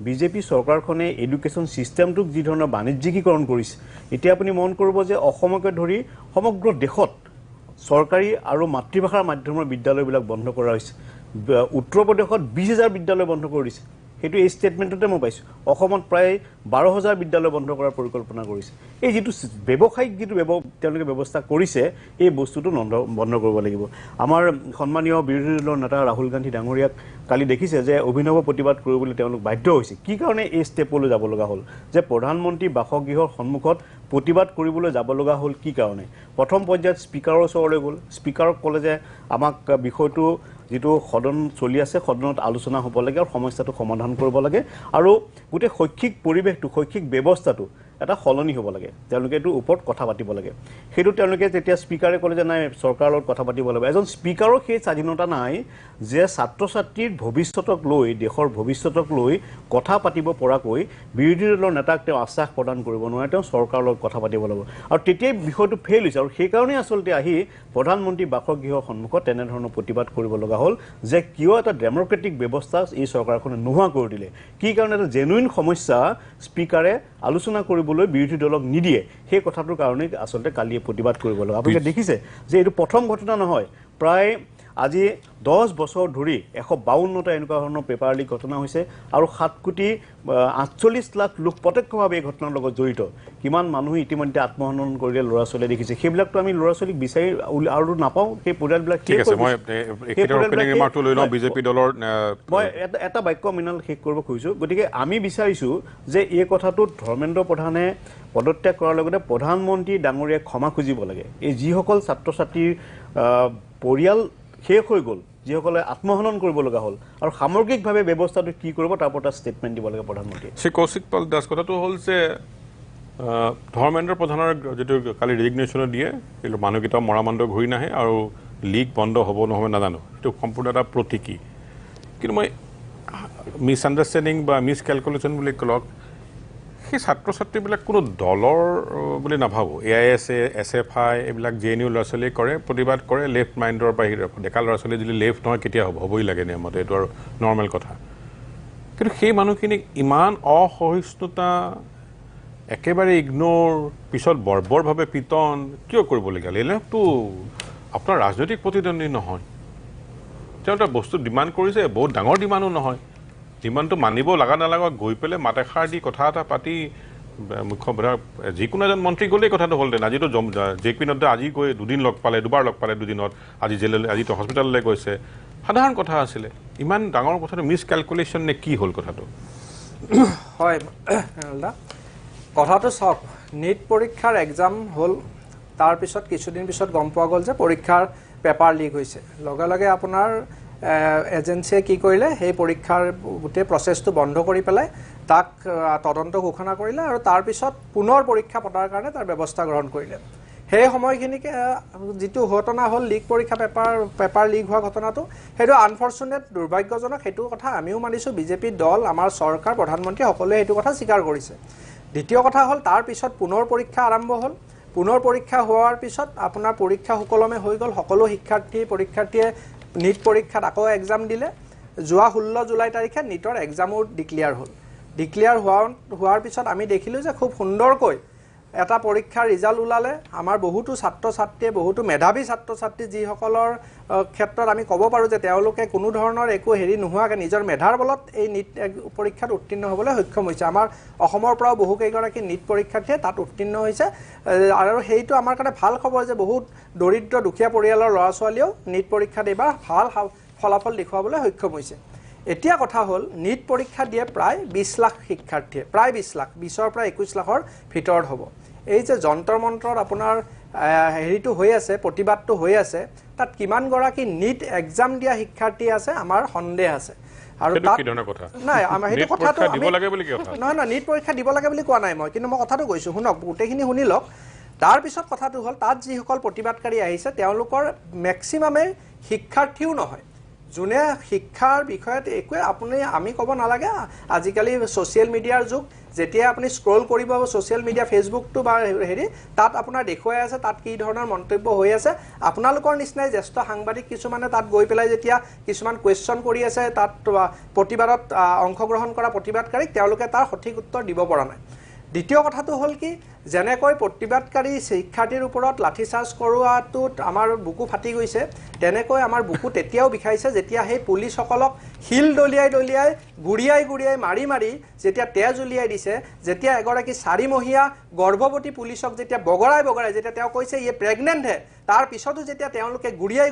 S6: বিজেপি চৰকাৰখনে এডুকেশ্যন ছিষ্টেমটোক যি ধৰণৰ বাণিজ্যিকীকৰণ কৰিছে এতিয়া আপুনি মন কৰিব যে অসমকে ধৰি সমগ্ৰ দেশত চৰকাৰী আৰু মাতৃভাষাৰ মাধ্যমৰ বিদ্যালয়বিলাক বন্ধ কৰা হৈছে উত্তৰ প্ৰদেশত 20,000 বিদ্যালয় বন্ধ কৰি দিছে সেইটো এই ষ্টেটমেণ্টতে মই পাইছোঁ অসমত প্ৰায় 12,000 বিদ্যালয় বন্ধ কৰাৰ পৰিকল্পনা কৰিছে এই যিটো ব্যৱসায়িক যিটো তেওঁলোকে ব্যৱস্থা কৰিছে এই বস্তুটো বন্ধ কৰিব লাগিব আমাৰ সন্মানীয় বিৰোধী দলৰ নেতা ৰাহুল গান্ধী ডাঙৰীয়াক কালি দেখিছে যে অভিনৱ প্ৰতিবাদ কৰিবলৈ তেওঁলোক বাধ্য হৈছে কি কাৰণে এই ষ্টেপলৈ যাব লগা হ'ল যে প্ৰধানমন্ত্ৰী বাসগৃহৰ সন্মুখত প্ৰতিবাদ কৰিবলৈ যাব লগা হ'ল কি কাৰণে প্ৰথম পৰ্যায়ত স্পীকাৰৰ ওচৰলৈ গ'ল স্পীকাৰক ক'লে যে আমাক বিষয়টো যিটো সদন চলি আছে সদনত আলোচনা হ'ব লাগে আৰু সমস্যাটো সমাধান কৰিব লাগে আৰু গোটেই শৈক্ষিক পৰিৱেশটো শৈক্ষিক ব্যৱস্থাটো এটা সলনি হ'ব লাগে তেওঁলোকে এইটোৰ ওপৰত কথা পাতিব লাগে সেইটো তেওঁলোকে যেতিয়া স্পিকাৰে ক'লে যে নাই চৰকাৰৰ লগত কথা পাতিব লাগিব এজন স্পিকাৰৰ সেই স্বাধীনতা নাই যে ছাত্ৰ ছাত্ৰীৰ ভৱিষ্যতক লৈ দেশৰ ভৱিষ্যতক লৈ কথা পাতিব পৰাকৈ বিৰোধী দলৰ নেতাক তেওঁ আশ্বাস প্ৰদান কৰিব নোৱাৰে তেওঁ চৰকাৰৰ লগত কথা পাতিব লাগিব আৰু তেতিয়াই বিষয়টো ফেইল হৈছে আৰু সেইকাৰণে আচলতে আহি প্ৰধানমন্ত্ৰী বাসগৃহৰ সন্মুখত তেনেধৰণৰ প্ৰতিবাদ কৰিব লগা হ'ল যে কিয় এটা ডেমক্ৰেটিক ব্যৱস্থা এই চৰকাৰখনে নোহোৱা কৰি দিলে কি কাৰণে এটা জেনুইন সমস্যা স্পিকাৰে আলোচনা কৰিবলৈ বিৰোধী দলক নিদিয়ে সেই কথাটোৰ কাৰণে আচলতে কালিয়ে প্ৰতিবাদ কৰিব লগা আপোনালোকে দেখিছে যে এইটো প্ৰথম ঘটনা নহয় প্ৰায় আজি 10 বছৰ ধৰি 152টা এনেকুৱা ধৰণৰ পেপাৰ লিক ঘটনা হৈছে আৰু 7,48 লাখ লোক প্ৰত্যক্ষভাৱে এই ঘটনাৰ লগত জড়িত কিমান মানুহ ইতিমধ্যে আত্মহনন কৰিলে ল'ৰা ছোৱালী দেখিছে সেইবিলাকতো আমি ল'ৰা ছোৱালীক বিচাৰি আৰু নাপাওঁ সেই পৰিয়ালবিলাক
S5: ঠিক আছে মই একেটা অপেনিং ৰিমাৰ্কটো লৈ লওঁ বিজেপি দলৰ
S6: মই এটা বাক্য মিনাল শেষ কৰিব খুজিছোঁ গতিকে আমি বিচাৰিছোঁ যে এই কথাটোত ধৰ্মেন্দ্ৰ প্ৰধানে পদত্যাগ কৰাৰ লগতে প্ৰধানমন্ত্ৰী ডাঙৰীয়াক ক্ষমা খুজিব লাগে এই যিসকল ছাত্ৰ ছাত্ৰীৰ পৰিয়াল শেষ হৈ গ'ল যিসকলে আত্মহনন কৰিব লগা হ'ল আৰু সামগ্ৰিকভাৱে ব্যৱস্থাটো কি কৰিব তাৰ ওপৰত ষ্টেটমেণ্ট দিব লাগে প্ৰধানমন্ত্ৰীয়ে
S5: শ্ৰী কৌশিক পাল দাস কথাটো হ'ল যে ধৰ্মেন্দ্ৰ প্ৰধানৰ যিটো কালি ৰেজিগনেশ্যন দিয়ে সেইটো মানুহকেইটা মৰামাণ্ড ঘূৰি নাহে আৰু লীগ বন্ধ হ'ব নহ'ব নাজানো সেইটো সম্পূৰ্ণ এটা প্ৰতীকী কিন্তু মই মিছ আণ্ডাৰষ্টেণ্ডিং বা মিছ কেলকুলেশ্যন বুলি কলক সেই ছাত্ৰ ছাত্ৰীবিলাক কোনো দলৰ বুলি নাভাবোঁ AIS SFI এইবিলাক JNU ল'ৰা ছোৱালীয়ে কৰে প্ৰতিবাদ কৰে লেফ্ট মাইণ্ডৰ বাহিৰে ডেকা ল'ৰা ছোৱালী যদি লেফ্ট নহয় কেতিয়া হ'বই লাগে নিয়মতে এইটো আৰু নৰ্মেল কথা কিন্তু সেই মানুহখিনিক ইমান অসহিষ্ণুতা একেবাৰে ইগনোৰ পিছত বৰ্বৰভাৱে পিতন কিয় কৰিবলগীয়া এইবিলাকতো আপোনাৰ ৰাজনৈতিক প্ৰতিদ্বন্দ্বী নহয় তেওঁ এটা বস্তু ডিমাণ্ড কৰিছে বহুত ডাঙৰ ডিমাণ্ডো নহয় ডিমাণ্ডটো মানিব লগা নালাগা গৈ পেলাই মাত এষাৰ দি কথা এটা পাতি মুখ্য যিকোনো এজন মন্ত্ৰী গ'লেই কথাটো হ'লহেঁতেন আজিতো JP Nadda আজি গৈ দুবাৰ লগ পালে দুদিনত আজি জেললৈ আজিতো হস্পিটেললৈ গৈছে সাধাৰণ কথা আছিলে ইমান ডাঙৰ কথাটো মিছ কেলকুলেশ্যন নে কি হ'ল কথাটো
S7: হয় কথাটো চাওক নিট পৰীক্ষাৰ এক্সাম হ'ল তাৰপিছত কিছুদিন পিছত গম পোৱা গ'ল যে পৰীক্ষাৰ পেপাৰ লিক হৈছে লগে লগে আপোনাৰ এজেন্সিয়ে কি কৰিলে সেই পৰীক্ষাৰ গোটেই প্ৰচেছটো বন্ধ কৰি পেলাই তাক তদন্ত ঘোষণা কৰিলে আৰু তাৰপিছত পুনৰ পৰীক্ষা পতাৰ কাৰণে তাৰ ব্যৱস্থা গ্ৰহণ কৰিলে সেই সময়খিনিকে যিটো ঘটনা হ'ল লিক পৰীক্ষা পেপাৰ লিক হোৱা ঘটনাটো সেইটো আনফৰ্চুনেট দুৰ্ভাগ্যজনক সেইটো কথা আমিও মানিছোঁ বিজেপি দল আমাৰ চৰকাৰ প্ৰধানমন্ত্ৰী সকলোৱে সেইটো কথা স্বীকাৰ কৰিছে দ্বিতীয় কথা হ'ল তাৰ পিছত পুনৰ পৰীক্ষা আৰম্ভ হ'ল পুনৰ পৰীক্ষা হোৱাৰ পিছত আপোনাৰ পৰীক্ষা সুকলমে হৈ গ'ল সকলো পৰীক্ষাৰ্থীয়ে নিট পৰীক্ষাত আকৌ এক্সাম দিলে যোৱা 16 জুলাই তাৰিখে নিটৰ এক্সামো ডিক্লেয়াৰ হোৱাৰ পিছত আমি দেখিলোঁ যে খুব সুন্দৰকৈ এটা পৰীক্ষাৰ ৰিজাল্ট ওলালে আমাৰ বহুতো ছাত্ৰ ছাত্ৰীয়ে বহুতো মেধাৱী ছাত্ৰ ছাত্ৰী যিসকলৰ ক্ষেত্ৰত আমি ক'ব পাৰোঁ যে তেওঁলোকে কোনো ধৰণৰ একো হেৰি নোহোৱাকৈ নিজৰ মেধাৰ বলত এই নিট পৰীক্ষাত উত্তীৰ্ণ হ'বলৈ সক্ষম হৈছে আমাৰ অসমৰ পৰাও বহুকেইগৰাকী নিট পৰীক্ষাৰ্থীয়ে তাত উত্তীৰ্ণ হৈছে আৰু সেইটো আমাৰ কাৰণে ভাল খবৰ যে বহুত দৰিদ্ৰ দুখীয়া পৰিয়ালৰ ল'ৰা ছোৱালীয়েও নিট পৰীক্ষাত এইবাৰ ভাল ফলাফল দেখুৱাবলৈ সক্ষম হৈছে এতিয়া কথা হ'ল নিট পৰীক্ষা দিয়ে প্ৰায় 20 লাখ শিক্ষাৰ্থীয়ে প্ৰায় 20 লাখ 20ৰ পৰা 21 লাখৰ ভিতৰত হ'ব এই যে যন্তৰ মন্ত্ৰত আপোনাৰ হেৰিটো হৈ আছে প্ৰতিবাদটো হৈ আছে তাত কিমান গৰাকী নিট এক্সাম দিয়া শিক্ষাৰ্থী আছে আমাৰ সন্দেহ আছে আৰু তাত নাই আমাৰ সেইটো কথাটো দিব লাগে বুলি কি কথা নহয় নিট পৰীক্ষা দিব লাগে বুলি কোৱা নাই মই কিন্তু মই কথাটো কৈছোঁ শুনক গোটেইখিনি শুনি লওক তাৰপিছত কথাটো হ'ল তাত যিসকল প্ৰতিবাদকাৰী আহিছে তেওঁলোকৰ মেক্সিমামে শিক্ষাৰ্থীও নহয় যোনে শিক্ষাৰ বিষয়ত একোৱে আমি ক'ব নালাগে আজিকালি ছ'চিয়েল মিডিয়াৰ যুগ যেতিয়া আপুনি স্ক্ৰল কৰিব ছ'চিয়েল মিডিয়া ফেচবুকটো বা হেৰি তাত আপোনাৰ দেখুৱাই আছে তাত কি ধৰণৰ মন্তব্য হৈ আছে আপোনালোকৰ নিচিনাই জ্যেষ্ঠ সাংবাদিক কিছুমানে তাত গৈ পেলাই যেতিয়া কিছুমান কুৱেশ্যন কৰি আছে তাত প্ৰতিবাদত অংশগ্ৰহণ কৰা প্ৰতিবাদকাৰীক তেওঁলোকে তাৰ সঠিক উত্তৰ দিব পৰা নাই দ্বিতীয় কথাটো হ'ল কি যেনেকৈ প্ৰতিবাদকাৰী শিক্ষাৰ্থীৰ ওপৰত লাঠিচাৰ্জ কৰোৱাটোত আমাৰ বুকু ফাটি গৈছে তেনেকৈ আমাৰ বুকু তেতিয়াও বিষাইছে যেতিয়া সেই পুলিচসকলক শিল দলিয়াই গুৰিয়াই মাৰি যেতিয়া তেজ উলিয়াই দিছে যেতিয়া এগৰাকী 4 মহীয়া গৰ্ভৱতী পুলিচক যেতিয়া বগৰাই যেতিয়া তেওঁ কৈছে ইয়ে প্ৰেগনেণ্ট হে তাৰ পিছতো যেতিয়া তেওঁলোকে গুৰিয়াই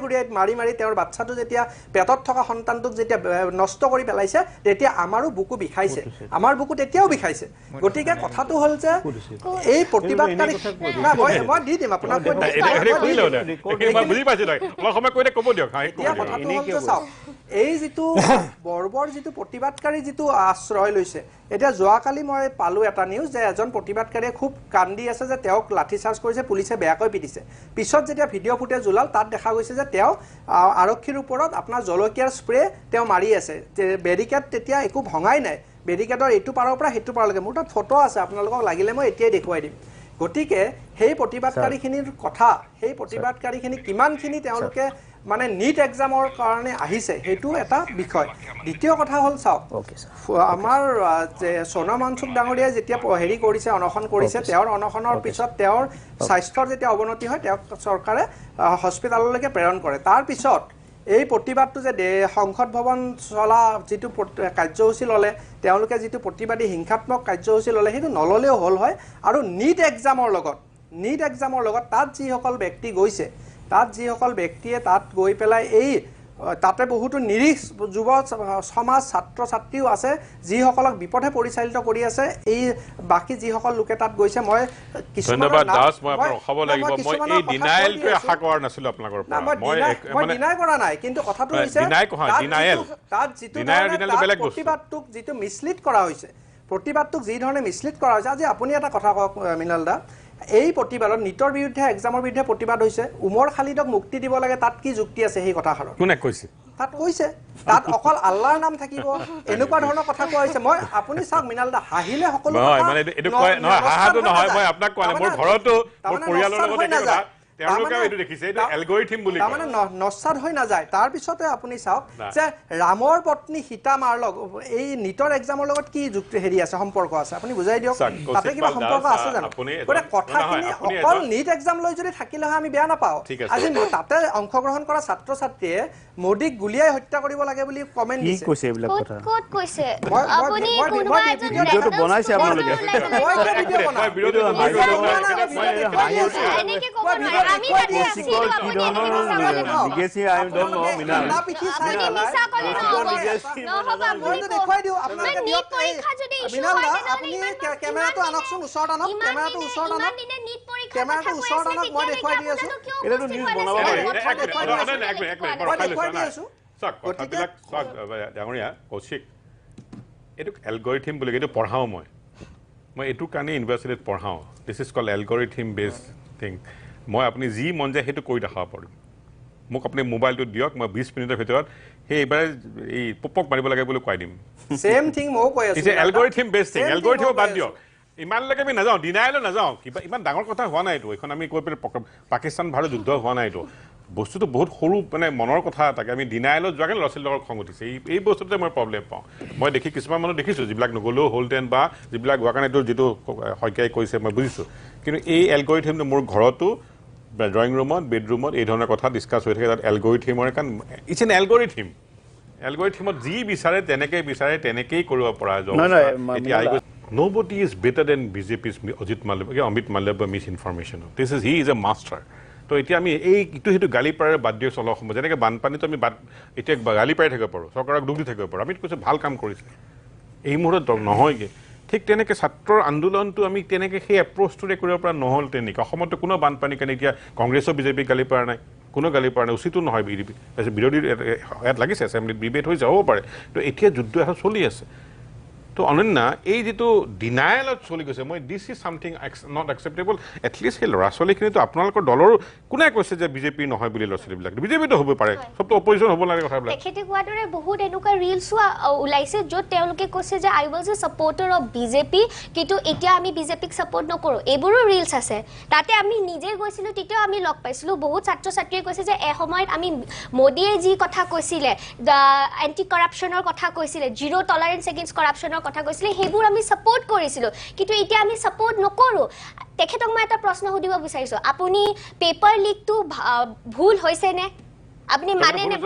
S7: মাৰি তেওঁৰ বাচ্চাটো যেতিয়া পেটত থকা সন্তানটোক যেতিয়া নষ্ট কৰি পেলাইছে তেতিয়া আমাৰো বুকু বিষাইছে আমাৰ বুকু তেতিয়াও বিষাইছে গতিকে কথাটো হ'ল যে এই প্ৰতিবাদকাৰী মই দি দিম আপোনাক এই যিটো বৰ্বৰ যিটো প্ৰতিবাদকাৰী যিটো আশ্ৰয় লৈছে এতিয়া যোৱাকালি মই পালো এটা নিউজ যে এজন প্ৰতিবাদকাৰীয়ে খুব কান্দি আছে যে তেওঁক লাঠিচাৰ্জ কৰিছে পুলিচে বেয়াকৈ পিটিছে পিছত যেতিয়া ভিডিঅ' ফুটেজ ওলাল তাত দেখা গৈছে যে তেওঁ আৰক্ষীৰ ওপৰত আপোনাৰ জলকীয়াৰ স্প্ৰে তেওঁ মাৰি আছে বেৰিকেড তেতিয়া একো ভঙাই নাই বেৰিকেডৰ এইটো পাৰৰ পৰা সেইটো পাৰলৈকে মোৰ তাত ফটো আছে আপোনালোকক লাগিলে মই এতিয়াই দেখুৱাই দিম গতিকে সেই প্ৰতিবাদকাৰীখিনিৰ কথা সেই প্ৰতিবাদকাৰীখিনি কিমানখিনি তেওঁলোকে মানে নিট এক্সামৰ কাৰণে আহিছে সেইটো এটা বিষয় দ্বিতীয় কথা হ'ল চাওক আমাৰ যে সোণম ৱাংচুক ডাঙৰীয়াই যেতিয়া হেৰি কৰিছে অনশন কৰিছে তেওঁৰ অনশনৰ পিছত তেওঁৰ স্বাস্থ্যৰ যেতিয়া অৱনতি হয় তেওঁক চৰকাৰে হস্পিটাললৈকে প্ৰেৰণ কৰে তাৰ পিছত এই প্ৰতিবাদটো যে সংসদ ভৱন চলা যিটো কাৰ্যসূচী ল'লে তেওঁলোকে যিটো প্ৰতিবাদী হিংসাত্মক কাৰ্যসূচী ল'লে সেইটো নললেও হ'ল হয় আৰু নিট এক্সামৰ লগত তাত যিসকল ব্যক্তি গৈছে তাত যিসকল ব্যক্তিয়ে তাত গৈ পেলাই এই তাতে বহুতো নিৰীহ যুৱ সমাজ ছাত্ৰ ছাত্ৰীও আছে যিসকলক বিপথে পৰিচালিত কৰি আছে এই বাকি যিসকল লোকে তাত গৈছে মই
S5: ধন্যবাদ দাস মই আপোনাক ৰখাব লাগিব মই এই ডিনাইলটো আশা কৰা নাছিলো আপোনালোকৰ পৰা
S7: মই ডিনাই কৰা নাই কিন্তু কথাটো হৈছে তাত যিটো প্ৰতিবাদটোক যিটো মিছলিড কৰা হৈছে প্ৰতিবাদটোক যি ধৰণে মিছলিড কৰা হৈছে আজি আপুনি এটা কথা কওক মৃণাল দা এই প্ৰতিবাদত নিটৰ বিৰুদ্ধে এক্সামৰ বিৰুদ্ধে প্ৰতিবাদ হৈছে উমৰ খালিদক মুক্তি দিব লাগে তাত কি যুক্তি আছে সেই কথাষাৰত
S5: কোনে কৈছে
S7: তাত কৈছে তাত অকল আল্লাহৰ নাম থাকিব এনেকুৱা ধৰণৰ কথা কোৱা হৈছে মই আপুনি চাওক মৃণাল দা হাঁহিলে সকলো
S5: নহয় মানে এইটো নহয় হাঁহাটো নহয় মই আপোনাক কোৱা নাই মোৰ ঘৰতো মোৰ পৰিয়ালৰ লগত একে কথা তেওঁলোকেও এইটো দেখিছে এইটো এলগৰিথম বুলি
S7: তাৰমানে নস্বাদ হৈ নাযায় তাৰ পিছতে আপুনি চাওক যে ৰামৰ পত্নী সীতা মাৰ লগত এই নিটৰ এক্সামৰ লগত কি যুক্তি হেৰি আছে সম্পৰ্ক আছে আপুনি বুজাই দিয়ক তাতে কিবা সম্পৰ্ক আছে জানো গতিকে কথাখিনি অকল নিট এক্সাম লৈ যদি থাকিলে হয় আমি বেয়া নাপাওঁ আজি তাতে অংশগ্ৰহণ কৰা ছাত্ৰ ছাত্ৰীয়ে মোদীক গুলিয়াই হত্যা কৰিব লাগে বুলি কমেণ্ট দিছে
S6: কি কৈছে এইবিলাক কথা
S8: ক'ত কৈছে
S7: আপুনি কোনোবা এজন
S6: ভিডিঅ'টো বনাইছে আপোনালোকে
S8: এনেকে ক'ব নোৱাৰে আমি তাতে আছিলো আপুনি এনেকে মিছা ক'লে নহ'ব
S6: নিগেছি আই ডোন্ট নো মিনাল
S8: আপুনি মিছা ক'লে নহ'ব আপুনি
S7: দেখুৱাই দিওঁ আপোনালোকে
S8: নিট পৰীক্ষা যদি ইছ্যু হয়
S7: আপুনি কেমেৰাটো আনকচোন ওচৰত আনক কেমেৰাটো ওচৰত আনক
S8: নিট পৰীক্ষা
S7: কেমেৰাটো ওচৰত আনক মই দেখুৱাই দি আছো
S6: এটাতো নিউজ বনাব পাৰি
S5: ডাঙৰীয়া কৌশিক এইটো এলগৰিথম বুলি এইটো পঢ়াওঁ মই এইটো কাৰণে ইউনিভাৰ্চিটিত পঢ়াওঁ this is called algorithm based thing মই আপুনি যি মন যায় সেইটো কৰি দেখাব পাৰিম মোক আপুনি মোবাইলটো দিয়ক মই 20 মিনিটৰ ভিতৰত সেই এইবাৰ এই পপক মাৰিব লাগে বুলি কৈ দিম
S7: সেম থিং মই কৈ আছো
S5: it's algorithm based thing algorithm বাদ দিয়ক ইমানলৈকে আমি নাযাওঁ ডিনাইলৈ নাযাওঁ কিবা ইমান ডাঙৰ কথা হোৱা নাই এইটো এইখন আমি কৈ পেলাই পাকিস্তান ভাৰত যুদ্ধ হোৱা নাই এইটো বস্তুটো বহুত সৰু মানে মনৰ কথা তাকে আমি ডিনাইলত যোৱাকৈ ল'ৰা ছোৱালীৰ লগত খং উঠিছে এই বস্তুটোতে মই প্ৰব্লেম পাওঁ মই দেখি কিছুমান মানুহ দেখিছোঁ যিবিলাক নগ'লেও হ'লহেঁতেন বা যিবিলাক হোৱা কাৰণে এইটো যিটো শইকীয়াই কৈছে মই বুজিছোঁ কিন্তু এই এলগৰিথমটো মোৰ ঘৰতো ড্ৰয়িং ৰুমত বেডৰুমত এই ধৰণৰ কথা ডিছকাছ হৈ থাকে তাত এলগৰিথমৰ কাৰণ ইটছ এন এলগৰিথমত যি বিচাৰে তেনেকেই কৰিব পৰা যায় এতিয়া আহি গৈছে nobody is better than BJP's Amit Malabha misinformation. He is a master. তো এতিয়া আমি এইটো সেইটো গালি পাৰাৰে বাদ দিওঁ চলোৱা সময় যেনেকৈ বানপানীটো আমি এতিয়া গালি পাই থাকিব পাৰোঁ চৰকাৰক দুখ দি থাকিব পাৰোঁ আমি কৈছোঁ ভাল কাম কৰিছে এই মুহূৰ্তত নহয়গৈ ঠিক তেনেকৈ ছাত্ৰৰ আন্দোলনটো আমি তেনেকৈ সেই এপ্ৰ'চটোৰে কৰিব পৰা নহ'ল তেনেকৈ অসমতো কোনো বানপানীৰ কাৰণে এতিয়া কংগ্ৰেছৰ বিজেপি গালি পৰা নাই কোনো গালি পৰা নাই উচিতো নহয় বিৰোধী ইয়াত লাগিছে এছেম্বলিত ডিবেট হৈ যাবও পাৰে তো এতিয়া যুদ্ধ এখন চলি আছে তো অনন্যা এই যেটো ডিনাইলত চলি গৈছে মই this is something not acceptable at least সেই ল'ৰা ছোৱালীখিনিতো আপোনালোকৰ দলৰ কোনে কৈছে যে বিজেপি নহয় বুলি ল'ৰা ছোৱালীবিলাক বিজেপিতো হ'ব পাৰে সবটো অপজিশ্যন হ'ব লাগে কথাবিলাক
S8: তেখেতে কোৱাদৰে বহুত এনেকুৱা ৰিলছ ওলাইছে য'ত তেওঁলোকে কৈছে যে I was a supporter of BJP কিন্তু এতিয়া আমি বিজেপিক ছাপৰ্ট নকৰোঁ এইবোৰো ৰিলছ আছে তাতে আমি নিজে গৈছিলোঁ তেতিয়াও আমি লগ পাইছিলোঁ বহুত ছাত্ৰ ছাত্ৰীয়ে কৈছে যে এসময়ত আমি মোদীয়ে যি কথা কৈছিলে এণ্টি কৰাপশ্যনৰ কথা কৈছিলে জিৰ' টলাৰেঞ্চ এগেইনষ্ট কৰাপশ্যনৰ কথা কৈছিলে সেইবোৰ আমি ছাপৰ্ট কৰিছিলোঁ কিন্তু এতিয়া আমি ছাপৰ্ট নকৰোঁ তেখেতক মই এটা প্ৰশ্ন সুধিব বিচাৰিছোঁ আপুনি পেপাৰ লিকটো ভুল হৈছে নে আপুনি মানে নে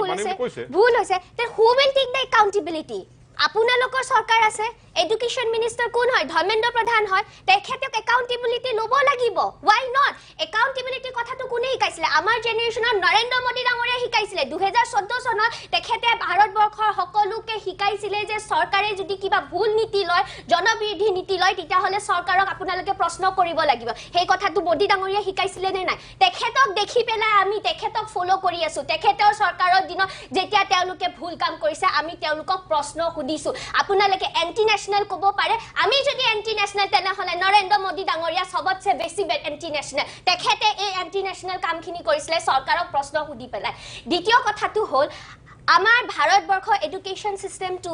S8: ভুল হৈছে then who will take the accountability আপোনালোকৰ চৰকাৰ আছে এডুকেশ্যন মিনিষ্টাৰ কোন হয় ধৰ্মেন্দ্ৰ প্ৰধান হয় তেখেতক একাউণ্টেবিলিটি ল'ব লাগিব why not একাউণ্টেবিলিটিৰ কথাটো কোনে শিকাইছিলে আমাৰ জেনেৰেশ্যনৰ নৰেন্দ্ৰ মোদী ডাঙৰীয়াই শিকাইছিলে 2014 চনত তেখেতে ভাৰতবৰ্ষৰ সকলোকে শিকাইছিলে যে চৰকাৰে যদি কিবা ভুল নীতি লয় জনবিৰোধী নীতি লয় তেতিয়াহ'লে চৰকাৰক আপোনালোকে প্ৰশ্ন কৰিব লাগিব সেই কথাটো মোদী ডাঙৰীয়াই শিকাইছিলে নে নাই তেখেতক দেখি পেলাই আমি তেখেতক ফলো কৰি আছো তেখেতৰ চৰকাৰৰ দিনত যেতিয়া তেওঁলোকে ভুল কাম কৰিছে আমি তেওঁলোকক প্ৰশ্ন সুধিছো আপোনালোকে এন্টি নেশ্যনেল ক'ব পাৰে আমি যদি এন্টি নেশ্যনেল তেনেহ'লে নৰেন্দ্ৰ মোদী ডাঙৰীয়া সবতছে বেছি এন্টি নেশ্যনেল তেখেতে এই এন্টি নেশ্যনেল কামখিনি কৰিছিলে চৰকাৰক প্ৰশ্ন সুধি পেলাই দ্বিতীয় কথাটো হ'ল আমাৰ ভাৰতবৰ্ষৰ এডুকেশ্যন চিষ্টেমটো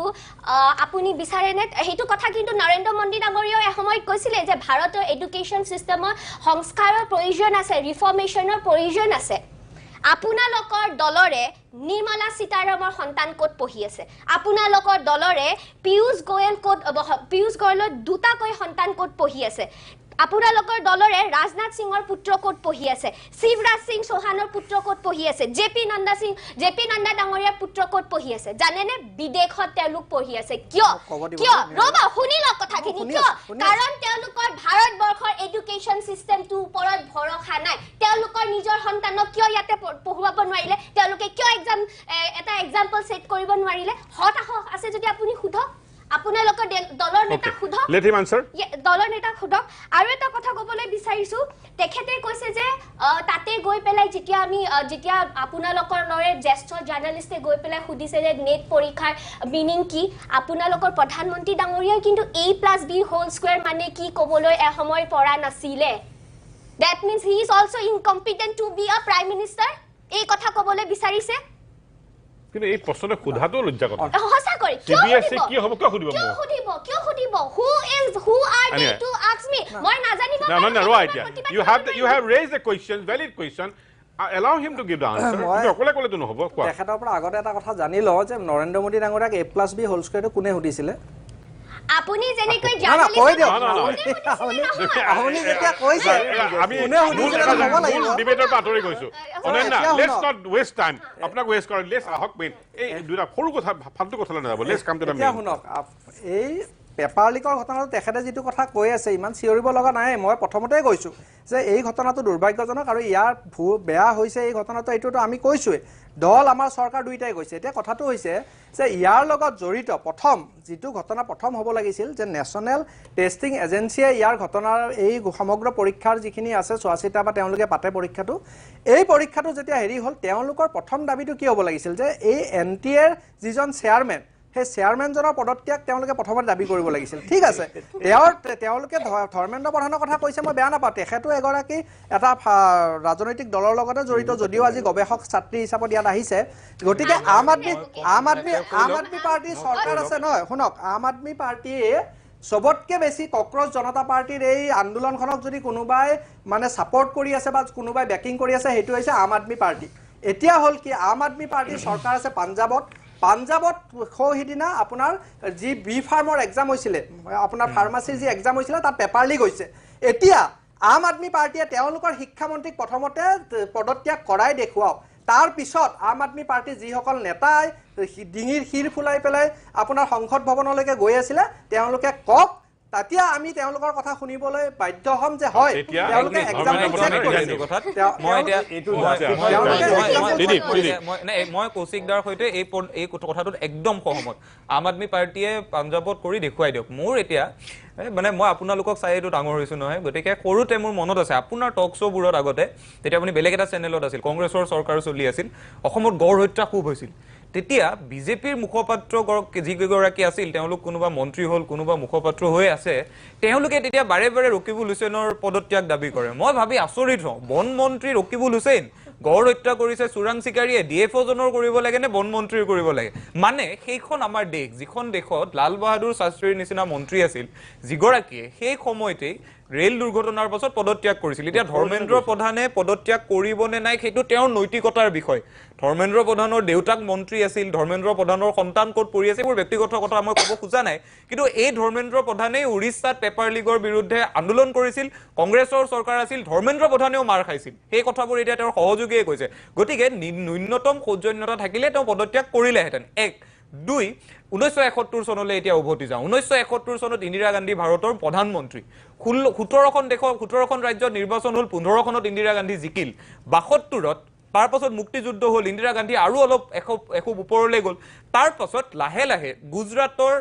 S8: আপুনি বিচাৰেনে সেইটো কথা কিন্তু নৰেন্দ্ৰ মোদী ডাঙৰীয়াও এসময়ত কৈছিলে যে ভাৰতৰ এডুকেশ্যন চিষ্টেমৰ সংস্কাৰৰ প্ৰয়োজন আছে ৰিফৰ্মেশ্যনৰ প্ৰয়োজন আছে আপোনালোকৰ দলৰে নিৰ্মলা সীতাৰামৰ সন্তান ক'ত পঢ়ি আছে আপোনালোকৰ দলৰে পীয়ুষ গোয়েলৰ দুটাকৈ সন্তান ক'ত পঢ়ি আছে আপোনালোকৰ দলৰে ৰাজনাথ সিঙৰ পুত্ৰ ক'ত পঢ়ি আছে শিৱৰাজ সিং চৌহানৰ পুত্ৰ ক'ত পঢ়ি আছে জেপি নাড্ডা ডাঙৰীয়াৰ পুত্ৰ ক'ত পঢ়ি আছে জানেনে বিদেশত তেওঁলোক পঢ়ি আছে কিয় ৰবা শুনি লওক কথাখিনি কিয় কাৰণ তেওঁলোকৰ ভাৰতবৰ্ষৰ এডুকেশ্যন চিষ্টেমটো ওপৰত ভৰসা নাই তেওঁলোকৰ নিজৰ সন্তানক কিয় ইয়াতে পঢ়ুৱাব নোৱাৰিলে তেওঁলোকে কিয় এটা এক্সাম্পল সেট কৰিব নোৱাৰিলে হতাশ আছে যদি আপুনি সুধক আপোনালোকৰ দলৰ নেতা সুধক দলৰ নেতা সুধক আৰু এটা কথা ক'বলৈ বিচাৰিছো তেখেতে কৈছে যে তাতে গৈ পেলাই যেতিয়া আপোনালোকৰ লৰে জ্যেষ্ঠ জাৰ্নেলিষ্টে গৈ পেলাই সুধিছে যে নেট পৰীক্ষাৰ মিনিং কি আপোনালোকৰ প্ৰধানমন্ত্ৰী ডাঙৰীয়াই কিন্তু A+B² মানে কি ক'বলৈ এসময় পৰা নাছিলে that means he is also incompetent to be a prime minister এই কথা ক'বলৈ বিচাৰিছে
S5: কিন্তু এই প্ৰশ্নটো সোধাটো লজ্জা কথা
S8: হসা কৰি
S5: CBSE কি হ'ব কিয় সুধিব
S8: who are they to ask me মই নাজানিব
S5: no right you have raised a question valid question allow him to give the answer কিন্তু অকলে ক'লে তো নহব কোৱা
S7: তেখেতৰ পৰা আগতে এটা কথা জানি লওঁ যে নৰেন্দ্ৰ মোদী ডাঙৰীয়াক A+B² কোনে সুধিছিলে
S8: আপুনি যেনেকৈ
S7: আপুনি যেতিয়া কৈছে
S5: আমি ডিবেটৰ পৰা আঁতৰি গৈছো Ananya let's not waste time আপোনাক ওয়েস্ট কৰা লেটস আহক মেইন এই দুটা সৰু কথা ফালতু কথা নাযাব let's come to the main
S7: শুনক এই পেপাৰ লিকৰ ঘটনাটো তেখেতে যিটো কথা কৈ আছে ইমান চিঞৰিব লগা নাই মই প্ৰথমতেই কৈছোঁ যে এই ঘটনাটো দুৰ্ভাগ্যজনক আৰু ইয়াৰ বেয়া হৈছে এই ঘটনাটো এইটোতো আমি কৈছোঁৱেই দল আমাৰ চৰকাৰ দুইটাই কৈছে এতিয়া কথাটো হৈছে যে ইয়াৰ লগত জড়িত প্ৰথম যিটো ঘটনা প্ৰথম হ'ব লাগিছিল যে নেশ্যনেল টেষ্টিং এজেঞ্চিয়ে ইয়াৰ ঘটনাৰ এই সমগ্ৰ পৰীক্ষাৰ যিখিনি আছে ৮৪টা বা তেওঁলোকে পাতে পৰীক্ষাটো এই পৰীক্ষাটো যেতিয়া হেৰি হ'ল তেওঁলোকৰ প্ৰথম দাবীটো কি হ'ব লাগিছিল যে এই NTAৰ যিজন চেয়াৰমেন সেই চেয়াৰমেনজনৰ পদত্যাগ তেওঁলোকে প্ৰথমতে দাবী কৰিব লাগিছিল ঠিক আছে তেওঁলোকে ধৰ্মেন্দ্ৰ প্ৰধানৰ কথা কৈছে মই বেয়া নাপাওঁ তেখেতো এগৰাকী এটা ৰাজনৈতিক দলৰ লগতে জড়িত যদিও আজি গৱেষক ছাত্ৰী হিচাপত ইয়াত আহিছে গতিকে আম আদমি পাৰ্টিৰ চৰকাৰ আছে নহয় শুনক আম আদমি পাৰ্টিয়ে সবতকে বেছি কক্ৰজ জনতা পাৰ্টিৰ এই আন্দোলনখনক যদি কোনোবাই মানে ছাপোৰ্ট কৰি আছে বা কোনোবাই বেকিং কৰি আছে সেইটো হৈছে আম আদমি পাৰ্টি এতিয়া হ'ল কি আম আদমি পাৰ্টিৰ চৰকাৰ আছে পাঞ্জাবত সিদিনা আপোনাৰ যি বি ফাৰ্মৰ এক্সাম হৈছিলে আপোনাৰ ফাৰ্মাচীৰ যি এক্সাম হৈছিলে তাত পেপাৰ লিক হৈছে এতিয়া আম আদমি পাৰ্টিয়ে তেওঁলোকৰ শিক্ষামন্ত্ৰীক প্ৰথমতে পদত্যাগ কৰাই দেখুৱাওক তাৰ পিছত আম আদমি পাৰ্টিৰ যিসকল নেতাই ডিঙিৰ শিৰ ফুলাই পেলাই আপোনাৰ সংসদ ভৱনলৈকে গৈ আছিলে তেওঁলোকে কওক তেতিয়া আমি তেওঁলোকৰ কথা শুনিবলৈ বাধ্য হ'ম যে হয় তেওঁলোকে
S9: মই কৌশিকদাৰ সৈতে এই কথাটোত একদম সহমত আম আদমি পাৰ্টিয়ে পাঞ্জাবত কৰি দেখুৱাই দিয়ক মোৰ এতিয়া মানে মই আপোনালোকক চাই এইটো ডাঙৰ হৈছোঁ নহয় গতিকে সৰুতে মোৰ মনত আছে আপোনাৰ টক শ্ব'বোৰত আগতে তেতিয়া আপুনি বেলেগ এটা চেনেলত আছিল কংগ্ৰেছৰ চৰকাৰ চলি আছিল অসমত গড় হত্যা খুব হৈছিল তেতিয়া বিজেপিৰ মুখপাত্ৰ যিগৰাকী আছিল তেওঁলোক কোনোবা মন্ত্ৰী হ'ল কোনোবা মুখপাত্ৰ হৈ আছে তেওঁলোকে তেতিয়া বাৰে বাৰে ৰকিবুল হুছেইনৰ পদত্যাগ দাবী কৰে মই ভাবি আচৰিত হওঁ বন মন্ত্ৰী ৰকিবুল হুছেইন গড় হত্যা কৰিছে চোৰাং চিকাৰীয়ে DFO জনৰ কৰিব লাগে নে বন মন্ত্ৰীৰ কৰিব লাগে মানে সেইখন আমাৰ দেশ যিখন দেশত লাল বাহাদুৰ শাস্ত্ৰীৰ নিচিনা মন্ত্ৰী আছিল যিগৰাকীয়ে সেই সময়তেই ৰেল দুৰ্ঘটনাৰ পাছত পদত্যাগ কৰিছিল এতিয়া ধৰ্মেন্দ্ৰ প্ৰধানে পদত্যাগ কৰিব নে নাই সেইটো তেওঁৰ নৈতিকতাৰ বিষয় ধৰ্মেন্দ্ৰ প্ৰধানৰ দেউতাক মন্ত্ৰী আছিল ধৰ্মেন্দ্ৰ প্ৰধানৰ সন্তান ক'ত পৰি আছে মোৰ ব্যক্তিগত কথা মই ক'ব খোজা নাই কিন্তু এই ধৰ্মেন্দ্ৰ প্ৰধানে উৰিষ্যাত পেপাৰ লিকৰ বিৰুদ্ধে আন্দোলন কৰিছিল কংগ্ৰেছৰ চৰকাৰ আছিল ধৰ্মেন্দ্ৰ প্ৰধানেও মাৰ খাইছিল সেই কথাবোৰ এতিয়া তেওঁৰ সহযোগীয়ে কৈছে গতিকে ন্যূনতম সৌজন্যতা থাকিলে তেওঁ পদত্যাগ কৰিলেহেঁতেন এক 2 1971 চনলৈ এতিয়া উভতি যাওঁ 1971 চনত ইন্দিৰা গান্ধী ভাৰতৰ প্ৰধানমন্ত্ৰী 17খন ৰাজ্যত নিৰ্বাচন হ'ল 15খনত ইন্দিৰা গান্ধী জিকিল 72ত তাৰ পাছত মুক্তিযুদ্ধ হ'ল ইন্দিৰা গান্ধী আৰু অলপ এখোপ ওপৰলৈ গ'ল তাৰ পাছত লাহে লাহে গুজৰাটৰ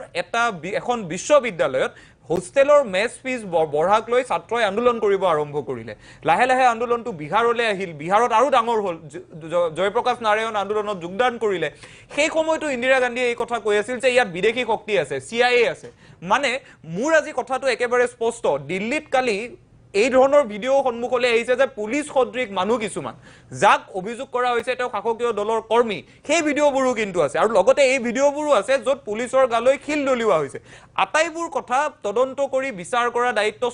S9: এখন বিশ্ববিদ্যালয়ত হোষ্টেলৰ মেছ ফিজ বঢ়াক লৈ ছাত্ৰই আন্দোলন কৰিব আৰম্ভ কৰিলে লাহে লাহে আন্দোলনটো বিহাৰলৈ আহিল বিহাৰত আৰু ডাঙৰ হ'ল জয়প্ৰকাশ নাৰায়ণ আন্দোলনত যোগদান কৰিলে সেই সময়তো ইন্দিৰা গান্ধীয়ে এই কথা কৈ আছিল যে ইয়াত বিদেশী শক্তি আছে CIA আছে মানে মোৰ আজি কথাটো একেবাৰে স্পষ্ট দিল্লীত কালি এই ধৰণৰ ভিডিও সন্মুখলৈ আহিছে যে পুলিচ সদৃশ মানুহ কিছুমান যাক অভিযোগ কৰা হৈছে তেওঁ শাসকীয় দলৰ কৰ্মী সেই ভিডিওবোৰো কিন্তু আছে আৰু লগতে এই ভিডিওবোৰো আছে য'ত পুলিচৰ গালৈ খিল দলিওৱা হৈছে আটাইবোৰ কথা তদন্ত কৰি বিচাৰ কৰা দায়িত্ব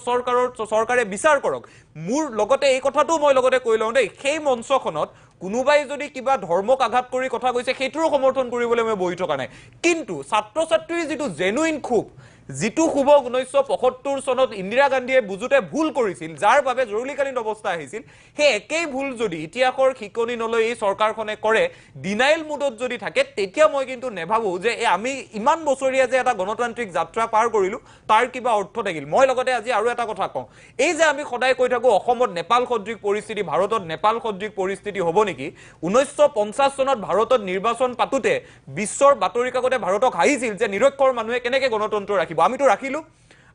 S9: চৰকাৰে বিচাৰ কৰক মোৰ লগতে এই কথাটো মই লগতে কৈ লওঁ দেই সেই মঞ্চখনত কোনোবাই যদি কিবা ধৰ্মক আঘাত কৰি কথা কৈছে সেইটোৰো সমৰ্থন কৰিবলৈ মই বহি থকা নাই কিন্তু ছাত্ৰ ছাত্ৰীৰ যিটো জেনুইন ক্ষোভ যিটো খুব 1975 চনত ইন্দিৰা গান্ধীয়ে বুজুতে ভুল কৰিছিল যাৰ বাবে জৰুৰীকালীন অৱস্থা আহিছিল সেই একেই ভুল যদি ইতিহাসৰ শিকনি নলৈ এই চৰকাৰখনে কৰে ডিনাইল মুডত যদি থাকে তেতিয়া মই কিন্তু নেভাবো যে আমি ইমান বছৰীয়া যে এটা গণতান্ত্ৰিক যাত্ৰা পাৰ কৰিলো তাৰ কিবা অৰ্থ থাকিল মই লগতে আজি আৰু এটা কথা কওঁ এই যে আমি সদায় কৈ থাকো অসমত নেপাল সদৃশ পৰিস্থিতি ভাৰতত নেপাল সদৃশ পৰিস্থিতি হ'ব নেকি 1950 চনত ভাৰতত নিৰ্বাচন পাতোতে বিশ্বৰ বাতৰি কাকতে ভাৰতক হাঁহিছিল যে নিৰক্ষৰ মানুহে কেনেকৈ গণতন্ত্ৰ ৰাখিব আমিতো ৰাখিলো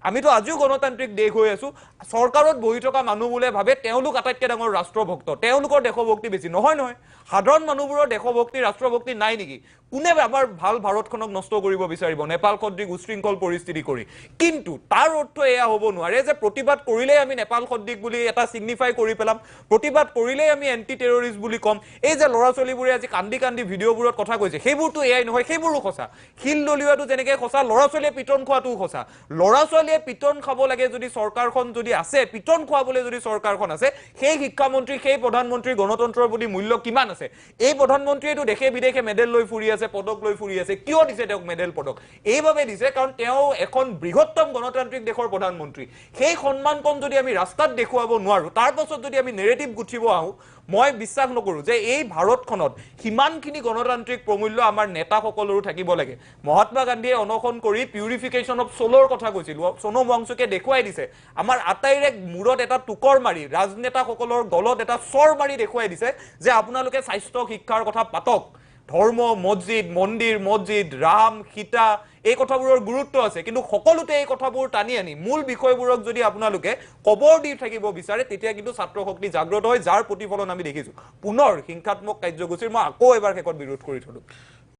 S9: আমিতো আজিও গণতান্ত্ৰিক দেশ হৈ আছো চৰকাৰত বহি থকা মানুহ বোলে ভাবে তেওঁলোক আটাইতকৈ ডাঙৰ ৰাষ্ট্ৰভক্ত তেওঁলোকৰ দেশভক্তি বেছি নহয় সাধাৰণ মানুহবোৰৰ দেশভক্তি ৰাষ্ট্ৰভক্তি নাই নেকি কোনে আমাৰ ভাল ভাৰতখনক নষ্ট কৰিব বিচাৰিব নেপাল সদৃশ উশৃংখল পৰিস্থিতি কৰি কিন্তু তাৰ অৰ্থ এয়া হ'ব নোৱাৰে যে প্ৰতিবাদ কৰিলে আমি নেপাল সদৃশ বুলি এটা সিগনিফাই কৰি পেলাম প্ৰতিবাদ কৰিলে আমি এন্টি টেৰৰিষ্ট বুলি কম এই যে ল'ৰা ছোৱালীবোৰে আজি কান্দি ভিডিঅ'বোৰত কথা কৈছে সেইবোৰতো এয়াই নহয় সেইবোৰো সঁচা শিল দলিওৱাটো যেনেকৈ সঁচা ল'ৰা ছোৱালীয়ে পিটন খোৱাটোও সঁচা ল'ৰা ছোৱালীয়ে পিটন খাব লাগে যদি চৰকাৰখন যদি আছে পিটন খোৱাবলৈ যদি চৰকাৰখন আছে সেই শিক্ষামন্ত্ৰী সেই প্ৰধানমন্ত্ৰী গণতন্ত্ৰৰ প্ৰতি মূল্য কিমান আছে এই প্ৰধানমন্ত্ৰীয়েতো দেশে বিদেশে মেডেল লৈ ফুৰি আছে পদক লৈ ফুৰি আছে কিয় দিছে তেওঁক মেডেল পদক এইভাবে দিছে কাৰণ তেওঁ এখন বৃহত্তম গণতান্ত্ৰিক দেশৰ প্ৰধানমন্ত্ৰী সেই সন্মানকণ যদি আমি ৰাস্তাত দেখুৱাব নোৱাৰো তাৰ পাছত যদি আমি নেৰেটিভ গুঠিব আহো মই বিশ্বাস নকৰো যে এই ভাৰতখনত সিমানখিনি গণতান্ত্ৰিক প্ৰমূল্য আমাৰ নেতাসকলৰো থাকিব লাগে মহাত্মা গান্ধীয়ে অনশন কৰি পিউৰিফিকেশ্যন অফ সোলৰ কথা কৈছিল সোনম ৱাংচুকে দেখুৱাই দিছে আমাৰ আটাইৰে মূৰত এটা টুকৰ মাৰি ৰাজনেতাসকলৰ গলত এটা চৰ মাৰি দেখুৱাই দিছে যে আপোনালোকে স্বাস্থ্য শিক্ষাৰ কথা পাতক ধৰ্ম মছজিদ মন্দিৰ মছজিদ ৰাম সীতা এই কথাবোৰৰ গুৰুত্ব আছে কিন্তু সকলোতে এই কথাবোৰ টানি আনি মূল বিষয়বোৰক যদি আপোনালোকে কবৰ দি থাকিব বিচাৰে তেতিয়া কিন্তু ছাত্ৰ শক্তি জাগ্ৰত হয় যাৰ প্ৰতিফলন আমি দেখিছো পুনৰ হিংসাত্মক কাৰ্যসূচীৰ মই আকৌ এবাৰ শেষত বিৰোধ কৰি থলো